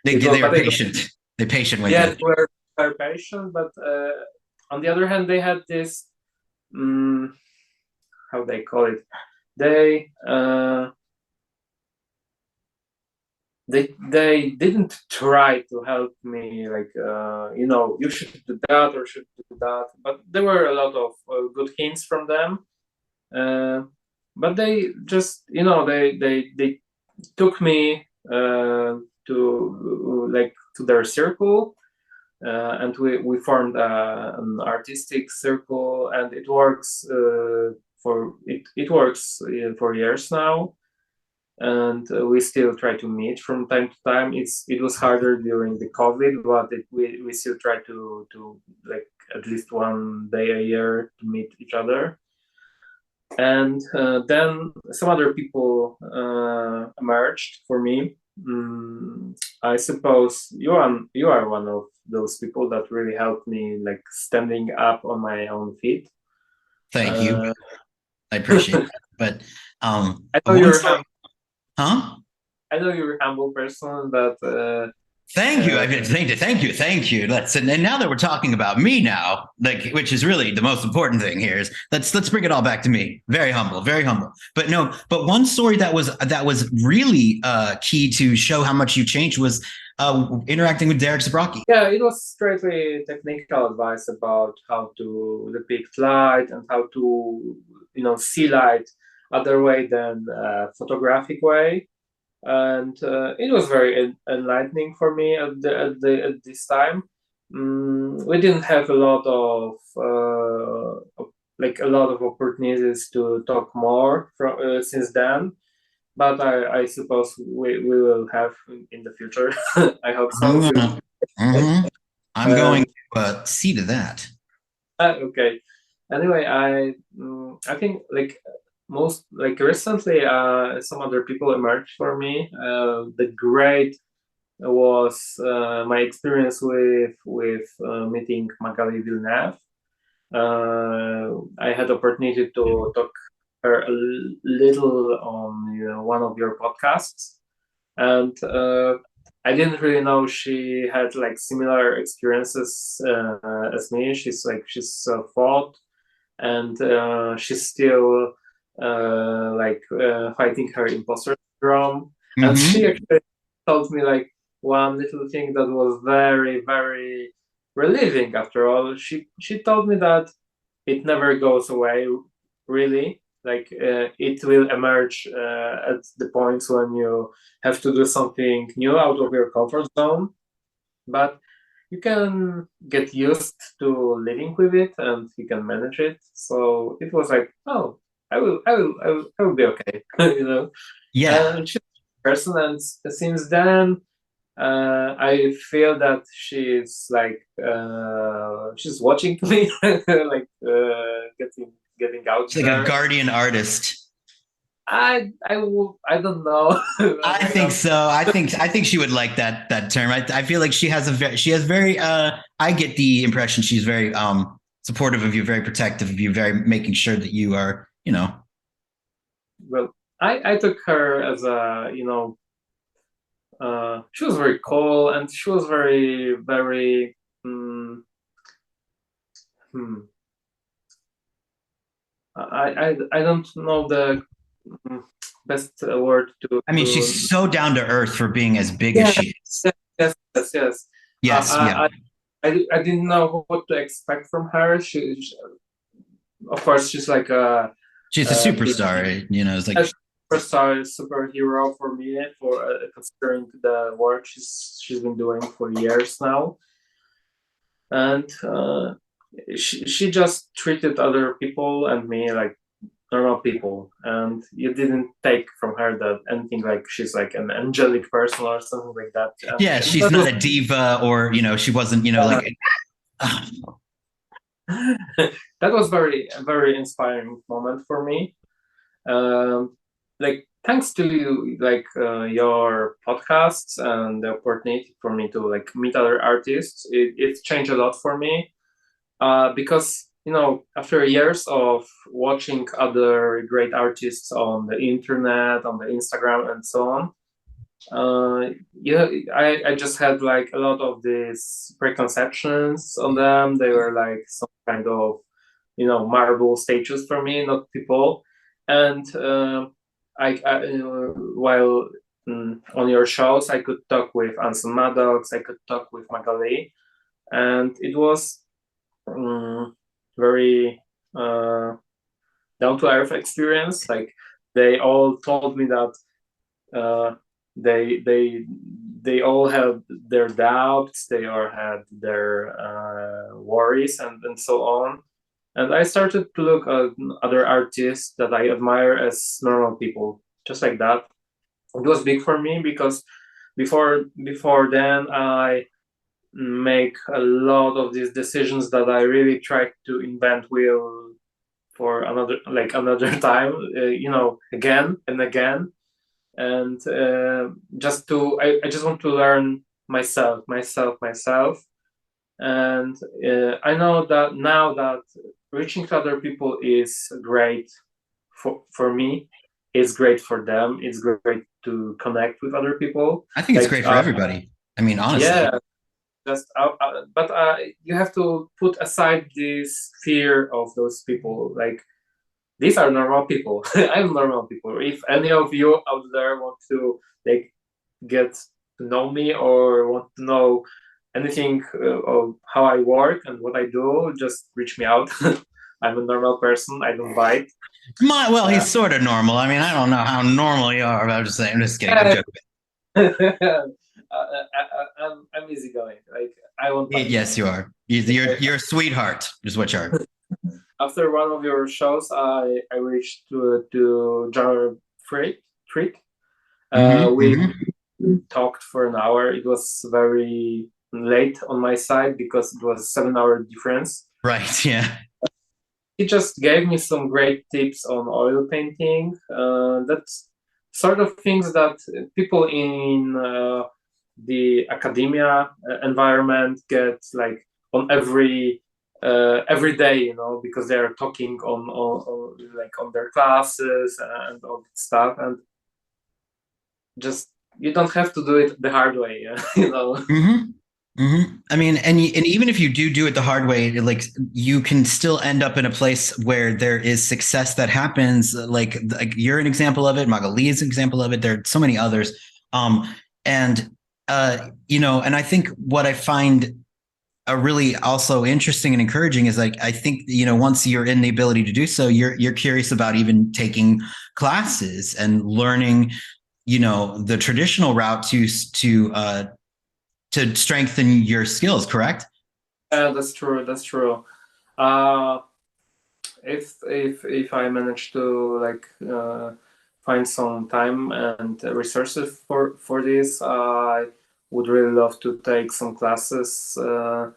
They were patient. They're patient with Yeah, you. they were very patient, but on the other hand, they had this how they call it. They didn't try to help me like you should do that or should do that, but there were a lot of good hints from them. But they just they took me to their circle, and we formed an artistic circle, and it works for years now, and we still try to meet from time to time. It was harder during the COVID, but we still try to like at least one day a year to meet each other. And then some other people emerged for me. I suppose you are one of those people that really helped me like standing up on my own feet. Thank you. I appreciate that. But I know huh? I know you're a humble person, but thank you. I mean, thank you. And now that we're talking about me now, like, which is really the most important thing here, is let's bring it all back to me. Very humble, very humble. But one story that was really key to show how much you changed was interacting with Derek Zabrocki. Yeah, it was straightly technical advice about how to depict light and how to see light other way than photographic way. And it was very enlightening for me at this time. We didn't have a lot of opportunities to talk more since then, but I suppose we will have in the future. I hope so. I'm going to see to that. Okay. Anyway, I think recently some other people emerged for me. The great was my experience with meeting Magali Villeneuve. I had opportunity to talk her a little on one of your podcasts, and I didn't really know she had like similar experiences as me. She's fought, and she's still fighting her imposter syndrome. Mm-hmm. And she actually told me like one little thing that was very, very relieving. After all, she told me that it never goes away, really. Like it will emerge at the points when you have to do something new out of your comfort zone, but you can get used to living with it and you can manage it. So it was like, oh, I will be okay, Yeah. She's a person, and since then, I feel that she's like she's watching me, like getting out. She's like a guardian artist. I don't know. I think so. I think she would like that term. I feel like she has very I get the impression she's very supportive of you, very protective of you, very making sure that you are, Well, I took her as a, she was very cool, and she was very, very I don't know the best word to. I mean, she's so down to earth for being as big as she is. Yes. Yes. I didn't know what to expect from her. Of course, she's like She's a big superstar, right? You know, it's like superstar superhero for me, for considering the work she's been doing for years now, and she just treated other people and me like normal people, and you didn't take from her that anything like she's like an angelic person or something like that. yeah, And she's that not was a diva, or she wasn't, like that was a very inspiring moment for me. Like thanks to you, like your podcasts and the opportunity for me to like meet other artists, it changed a lot for me. Because after years of watching other great artists on the internet, on the Instagram, and so on, I just had like a lot of these preconceptions on them. They were like some kind of marble statues for me, not people. And while on your shows, I could talk with Anson Maddox, I could talk with Magali, and it was very down to earth experience. Like they all told me that uh, they all had their doubts, they all had their worries, and so on. And I started to look at other artists that I admire as normal people, just like that. It was big for me because before then I make a lot of these decisions that I really tried to invent wheel for another time, again and again, and I just want to learn myself, and I know that now that reaching to other people is great for me, it's great for them, it's great to connect with other people. I think it's great for everybody. I mean, honestly. Yeah, but you have to put aside this fear of those people. Like these are normal people. I'm normal people. If any of you out there want to like get to know me or want to know anything of how I work and what I do, just reach me out. I'm a normal person. I don't bite. Well, he's sort of normal. I mean, I don't know how normal you are, but I'm just saying. I'm just kidding. I'm joking. I'm easygoing. Like I won't bite. Yes, you are. You're a sweetheart, is what you are. After one of your shows, I reached to Jar Freak. We talked for an hour. It was very late on my side because it was a 7-hour difference. Right. Yeah. He just gave me some great tips on oil painting. That's sort of things that people in the academia environment get like on every day, because they are talking on like on their classes and all that stuff, and just you don't have to do it the hard way, I mean, and even if you do it the hard way, like you can still end up in a place where there is success that happens. Like you're an example of it. Magali is an example of it. There are so many others. And I think what I find really also interesting and encouraging is like, I think, once you're in the ability to do so, you're curious about even taking classes and learning, the traditional route to strengthen your skills, correct? Yeah, that's true. If I manage to like find some time and resources for this, I would really love to take some classes. I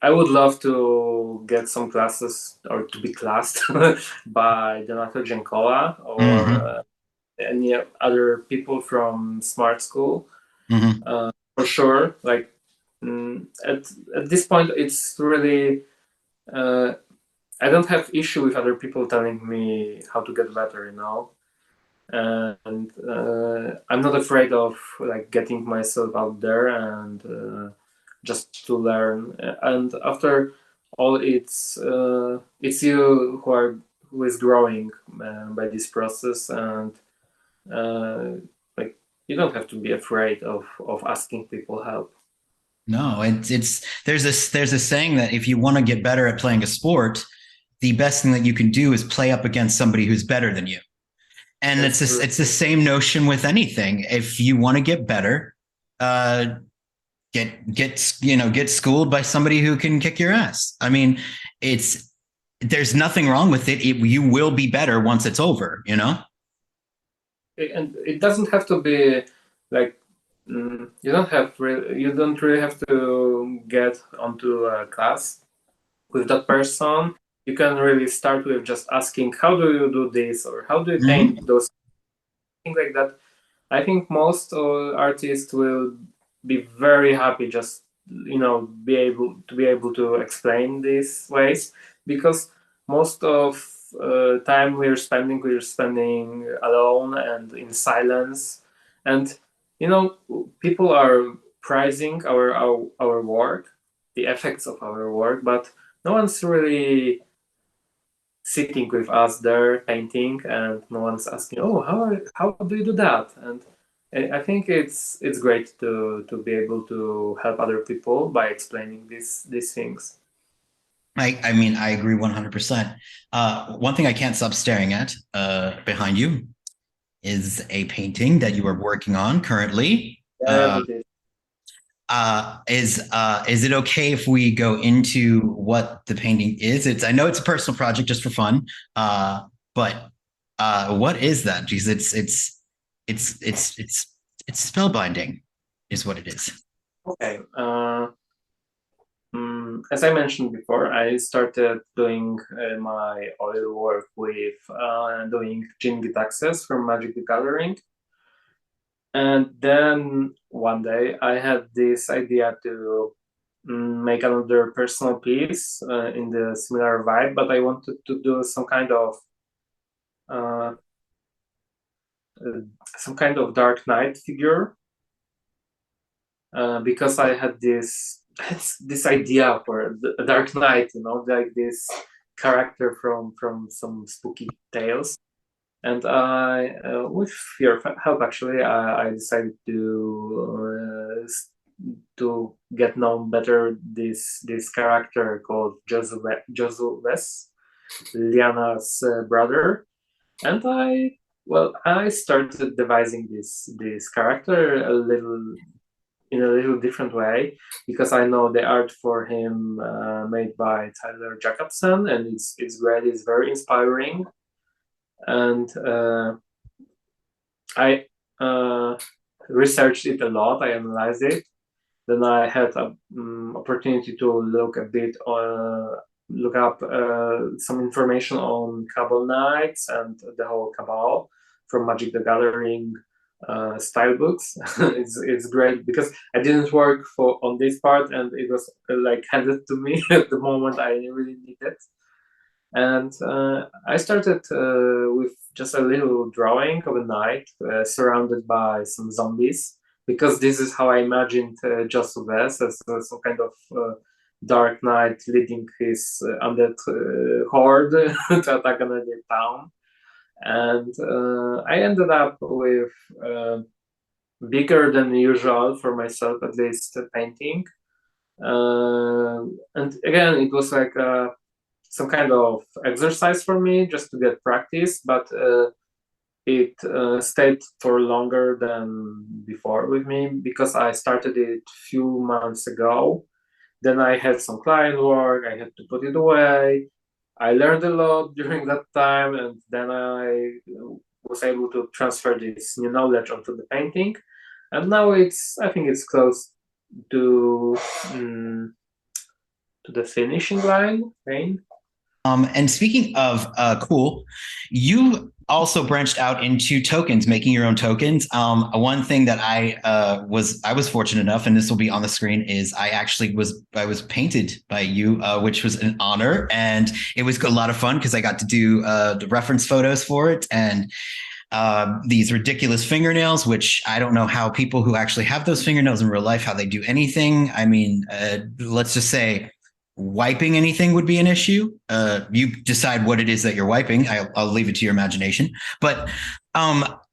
would love to get some classes or to be classed by Donato Giancola or any other people from Smart School. For sure. Like at this point, it's really I don't have issue with other people telling me how to get better, and I'm not afraid of like getting myself out there and just to learn. And after all, it's you who is growing by this process, and like you don't have to be afraid of asking people help. No, it's there's a saying that if you want to get better at playing a sport, the best thing that you can do is play up against somebody who's better than you. And That's true. it's the same notion with anything. If you want to get better, uh, get schooled by somebody who can kick your ass. I mean, there's nothing wrong with it. You will be better once it's over. And it doesn't have to be like you don't really have to get onto a class with that person. You can really start with just asking, how do you do this, or how do you paint those things like that. I think most artists will be very happy just be able to explain these ways, because most of time we're spending alone and in silence, and people are prizing our work, the effects of our work, but no one's really sitting with us there painting, and no one's asking, oh, how do you do that? And I think it's great to be able to help other people by explaining these things. I mean, I agree 100%. One thing I can't stop staring at behind you is a painting that you are working on currently. Is it okay if we go into what the painting is? I know it's a personal project just for fun, but what is that? Geez, it's spellbinding, is what it is. Okay. As I mentioned before, I started doing my oil work with doing Jin Gitaxis from Magic the Gathering. And then one day I had this idea to make another personal piece in the similar vibe, but I wanted to do some kind of Dark Knight figure, because I had this idea for a Dark Knight, like this character from some spooky tales. And I, with your help, actually, I decided to get known better this character called Josué, Liana's brother, and I started devising this character in a little different way, because I know the art for him made by Tyler Jacobson, and it's great. It's very inspiring. And I researched it a lot. I analyzed it. Then I had an opportunity to look up some information on Cabal Knights and the whole Cabal from Magic the Gathering style books. It's great because I didn't work on this part, and it was like handed to me at the moment I really needed it. And I started with just a little drawing of a knight surrounded by some zombies, because this is how I imagined Josué as some kind of dark knight leading his undead horde to attack another town. And I ended up with bigger than usual, for myself at least, painting. And again, it was like some kind of exercise for me just to get practice, but it stayed for longer than before with me, because I started it a few months ago. Then I had some client work, I had to put it away. I learned a lot during that time, and then I was able to transfer this new knowledge onto the painting. And now I think it's close to the finishing line. And speaking of cool, you also branched out into tokens, making your own tokens. One thing that I was fortunate enough, and this will be on the screen, is I was painted by you, which was an honor, and it was a lot of fun because I got to do the reference photos for it, and these ridiculous fingernails, which I don't know how people who actually have those fingernails in real life, how they do anything. I mean, let's just say wiping anything would be an issue. You decide what it is that you're wiping. I'll leave it to your imagination. But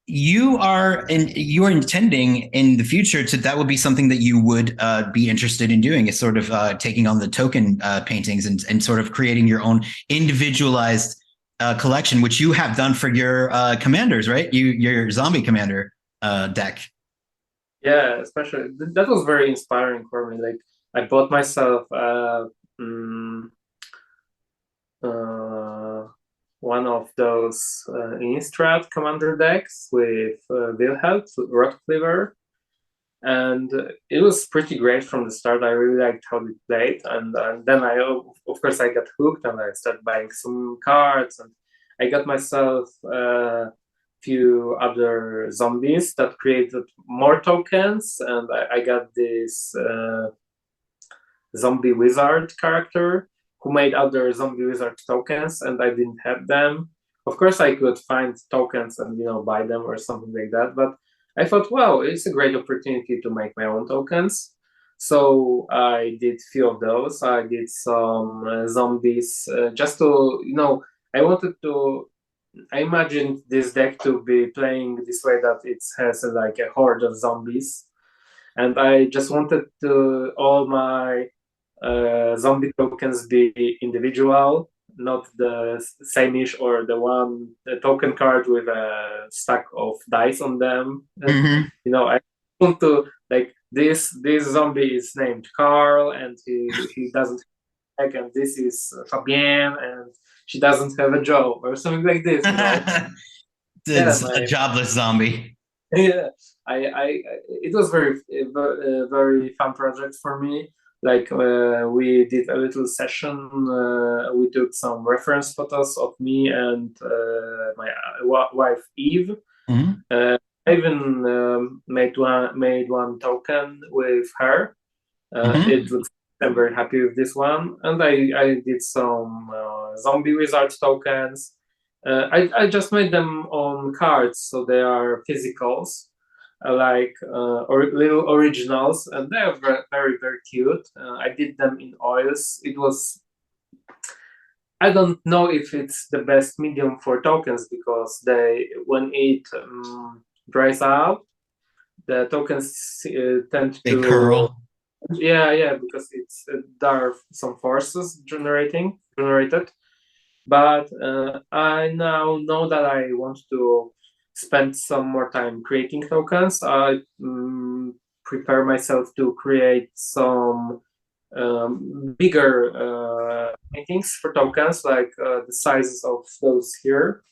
you are intending in the future to that would be something that you would be interested in doing, is sort of taking on the token paintings and sort of creating your own individualized collection, which you have done for your commanders, right? Your zombie commander deck. Yeah, especially that was very inspiring for me. Like I bought myself mm, one of those Innistrad commander decks with Wilhelm, Rotcleaver, and it was pretty great from the start. I really liked how it played, and then of course, I got hooked, and I started buying some cards, and I got myself a few other zombies that created more tokens, and I got this zombie wizard character who made other zombie wizard tokens, and I didn't have them. Of course, I could find tokens and buy them or something like that, but I thought, wow, it's a great opportunity to make my own tokens. So I did few of those. I did some zombies just to I wanted to. I imagined this deck to be playing this way, that it has like a horde of zombies, and I just wanted to all my zombie tokens be individual, not the same-ish or the token card with a stack of dice on them. Mm-hmm. I want to like this zombie is named Carl, and he doesn't have, and this is Fabienne, and she doesn't have a job or something like this. It's a jobless zombie. Yeah, I it was very fun project for me. Like we did a little session. We took some reference photos of me and my wife Eve. Mm-hmm. I even made one token with her. Mm-hmm. It looks. I'm very happy with this one, and I did some zombie wizard tokens. I just made them on cards, so they are physicals, or little originals, and they are very very cute. I did them in oils. I don't know if it's the best medium for tokens, because when it dries out, the tokens tend They to curl. Yeah, because there are some forces generated. But I now know that I want to spend some more time creating tokens. I prepare myself to create some bigger paintings for tokens, like the sizes of those here,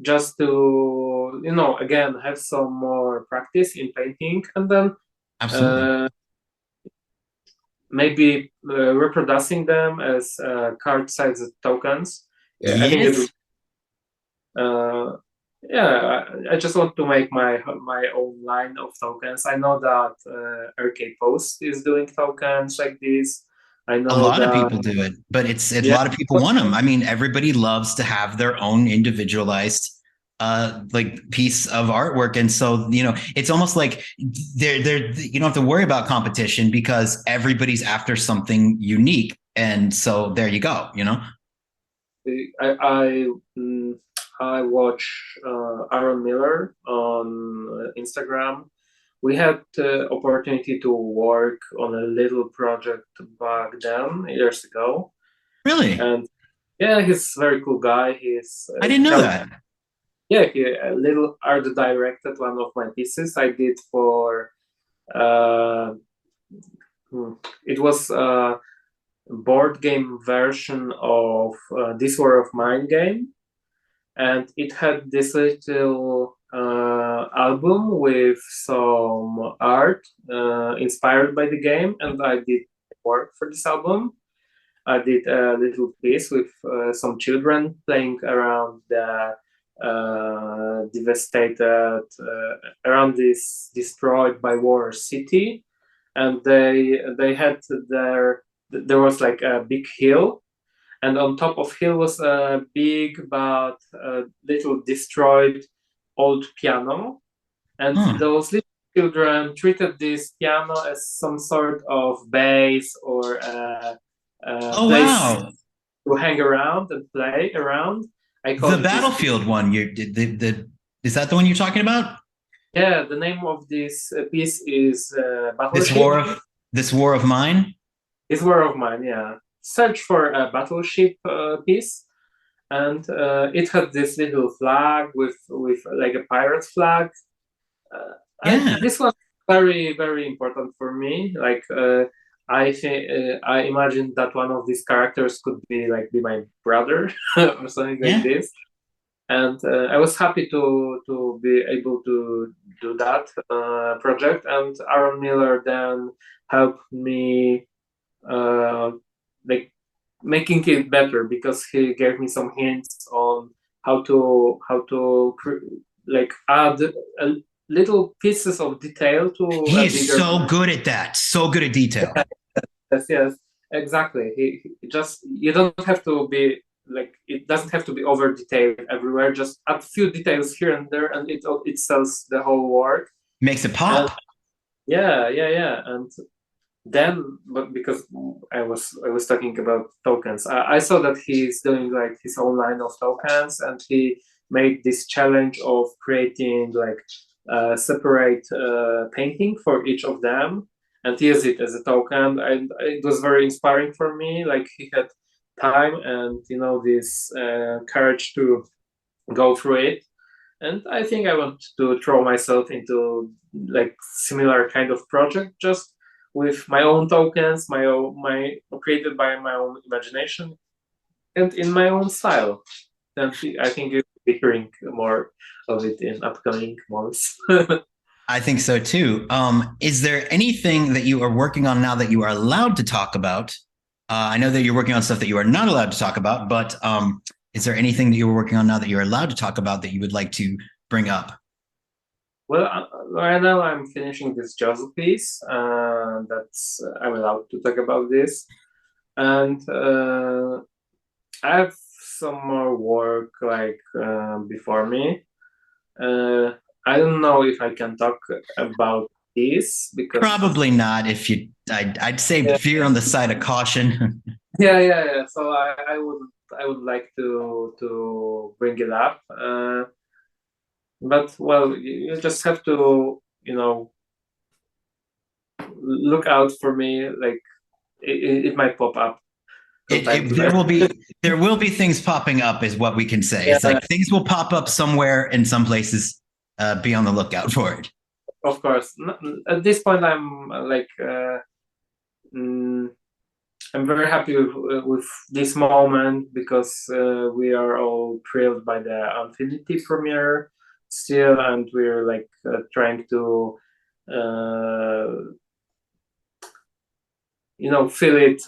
just to again have some more practice in painting, and then Absolutely. maybe reproducing them as card-sized tokens. Yeah, I think Yes. I just want to make my own line of tokens. I know that RK Post is doing tokens like this. I A know lot of that. people do it, but it's a Yeah, lot of people want them. I mean, everybody loves to have their own individualized like piece of artwork, and so it's almost like they're you don't have to worry about competition because everybody's after something unique, and so there you go. I watch Aaron Miller on Instagram. We had the opportunity to work on a little project back then, years ago. Really? And yeah, he's a very cool guy. I didn't know that. Yeah, he a little art directed one of my pieces I did for. It was a board game version of This War of Mine game, and it had this little album with some art inspired by the game, and I did work for this album. I did a little piece with some children playing around the devastated, around this destroyed by war city, and they had there was like a big hill, and on top of hill was a big but little destroyed old piano, and those little children treated this piano as some sort of base or a place to hang around and play around. I called the battlefield one. You did the Is that the one you're talking about? Yeah, the name of this piece is This Battleship. war of mine. It's War of Mine, yeah. Search for a battleship piece, and it had this little flag with like a pirate flag. Yeah. This was very very important for me. Like I think I imagined that one of these characters could be my brother or something like Yeah. this, and I was happy to be able to do that project. And Aaron Miller then helped me like making it better, because he gave me some hints on how to like add a little pieces of detail to He a is bigger. so good at that. So good at detail. Yes, exactly. He just, you don't have to be like, it doesn't have to be over detailed everywhere. Just add few details here and there, and it sells the whole work. Makes it pop. Yeah. And then, but because I was talking about tokens, I saw that he's doing like his own line of tokens, and he made this challenge of creating like a separate painting for each of them and use it as a token. And it was very inspiring for me. Like, he had time and this courage to go through it. And I think I want to throw myself into like similar kind of project, just with my own tokens, my created by my own imagination, and in my own style. And I think you'll be hearing more of it in upcoming months. I think so too. Is there anything that you are working on now that you are allowed to talk about? I know that you're working on stuff that you are not allowed to talk about, but is there anything that you're working on now that you're allowed to talk about that you would like to bring up? Well, right now I'm finishing this Joseph piece. That's I'm allowed to talk about this, and I have some more work before me. I don't know if I can talk about this because Probably not. If you, I'd say fear on the side of caution. yeah. So I would like to bring it up, but well, you just have to look out for me. Like, it might pop up. There will be things popping up, is what we can say. Yeah. It's like things will pop up somewhere in some places. Be on the lookout for it. Of course, at this point, I'm I'm very happy with this moment, because we are all thrilled by the Unfinity premiere still, and we're trying to feel it,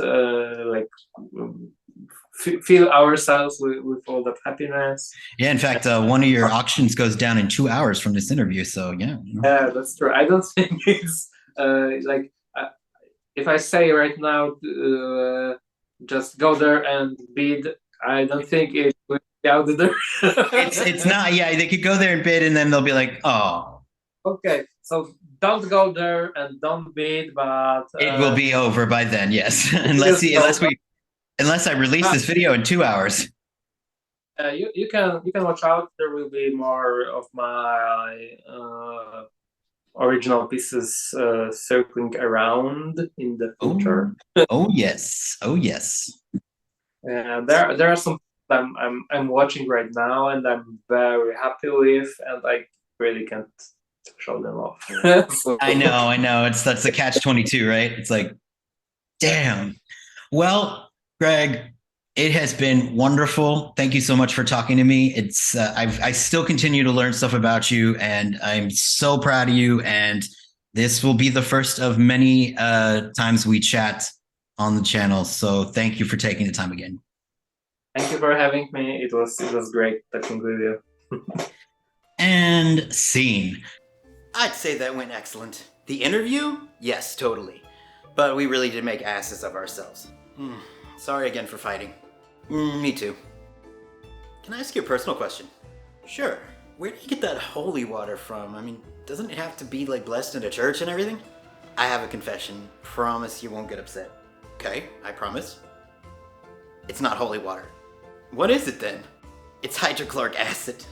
feel ourselves with all that happiness. Yeah, in fact, one of your auctions goes down in 2 hours from this interview. So yeah. Yeah, that's true. I don't think it's if I say right now, just go there and bid, I don't think it will be out there. It's not. Yeah, they could go there and bid, and then they'll be like, oh. Okay, so don't go there and don't bid, but it will be over by then. Yes, unless I release this video in 2 hours. You can watch out. There will be more of my original pieces circling around in the future. Oh yes. There are some I'm watching right now, and I'm very happy with, and I really can't show them off. So. I know. That's the catch-22, right? It's like, damn. Well, Greg, it has been wonderful. Thank you so much for talking to me. It's I still continue to learn stuff about you, and I'm so proud of you. And this will be the first of many times we chat on the channel. So thank you for taking the time again. Thank you for having me. It was great talking with you. And scene. I'd say that went excellent. The interview? Yes, totally. But we really did make asses of ourselves. Sorry again for fighting. Me too. Can I ask you a personal question? Sure. Where do you get that holy water from? I mean, doesn't it have to be blessed in a church and everything? I have a confession. Promise you won't get upset. Okay, I promise. It's not holy water. What is it then? It's hydrochloric acid.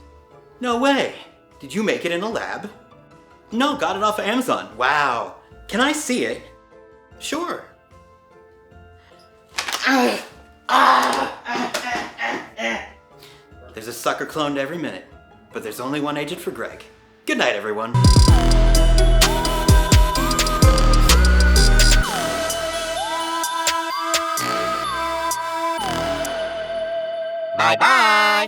No way. Did you make it in a lab? No, got it off of Amazon. Wow. Can I see it? Sure. There's a sucker cloned every minute, but there's only one agent for Greg. Good night, everyone. Bye-bye.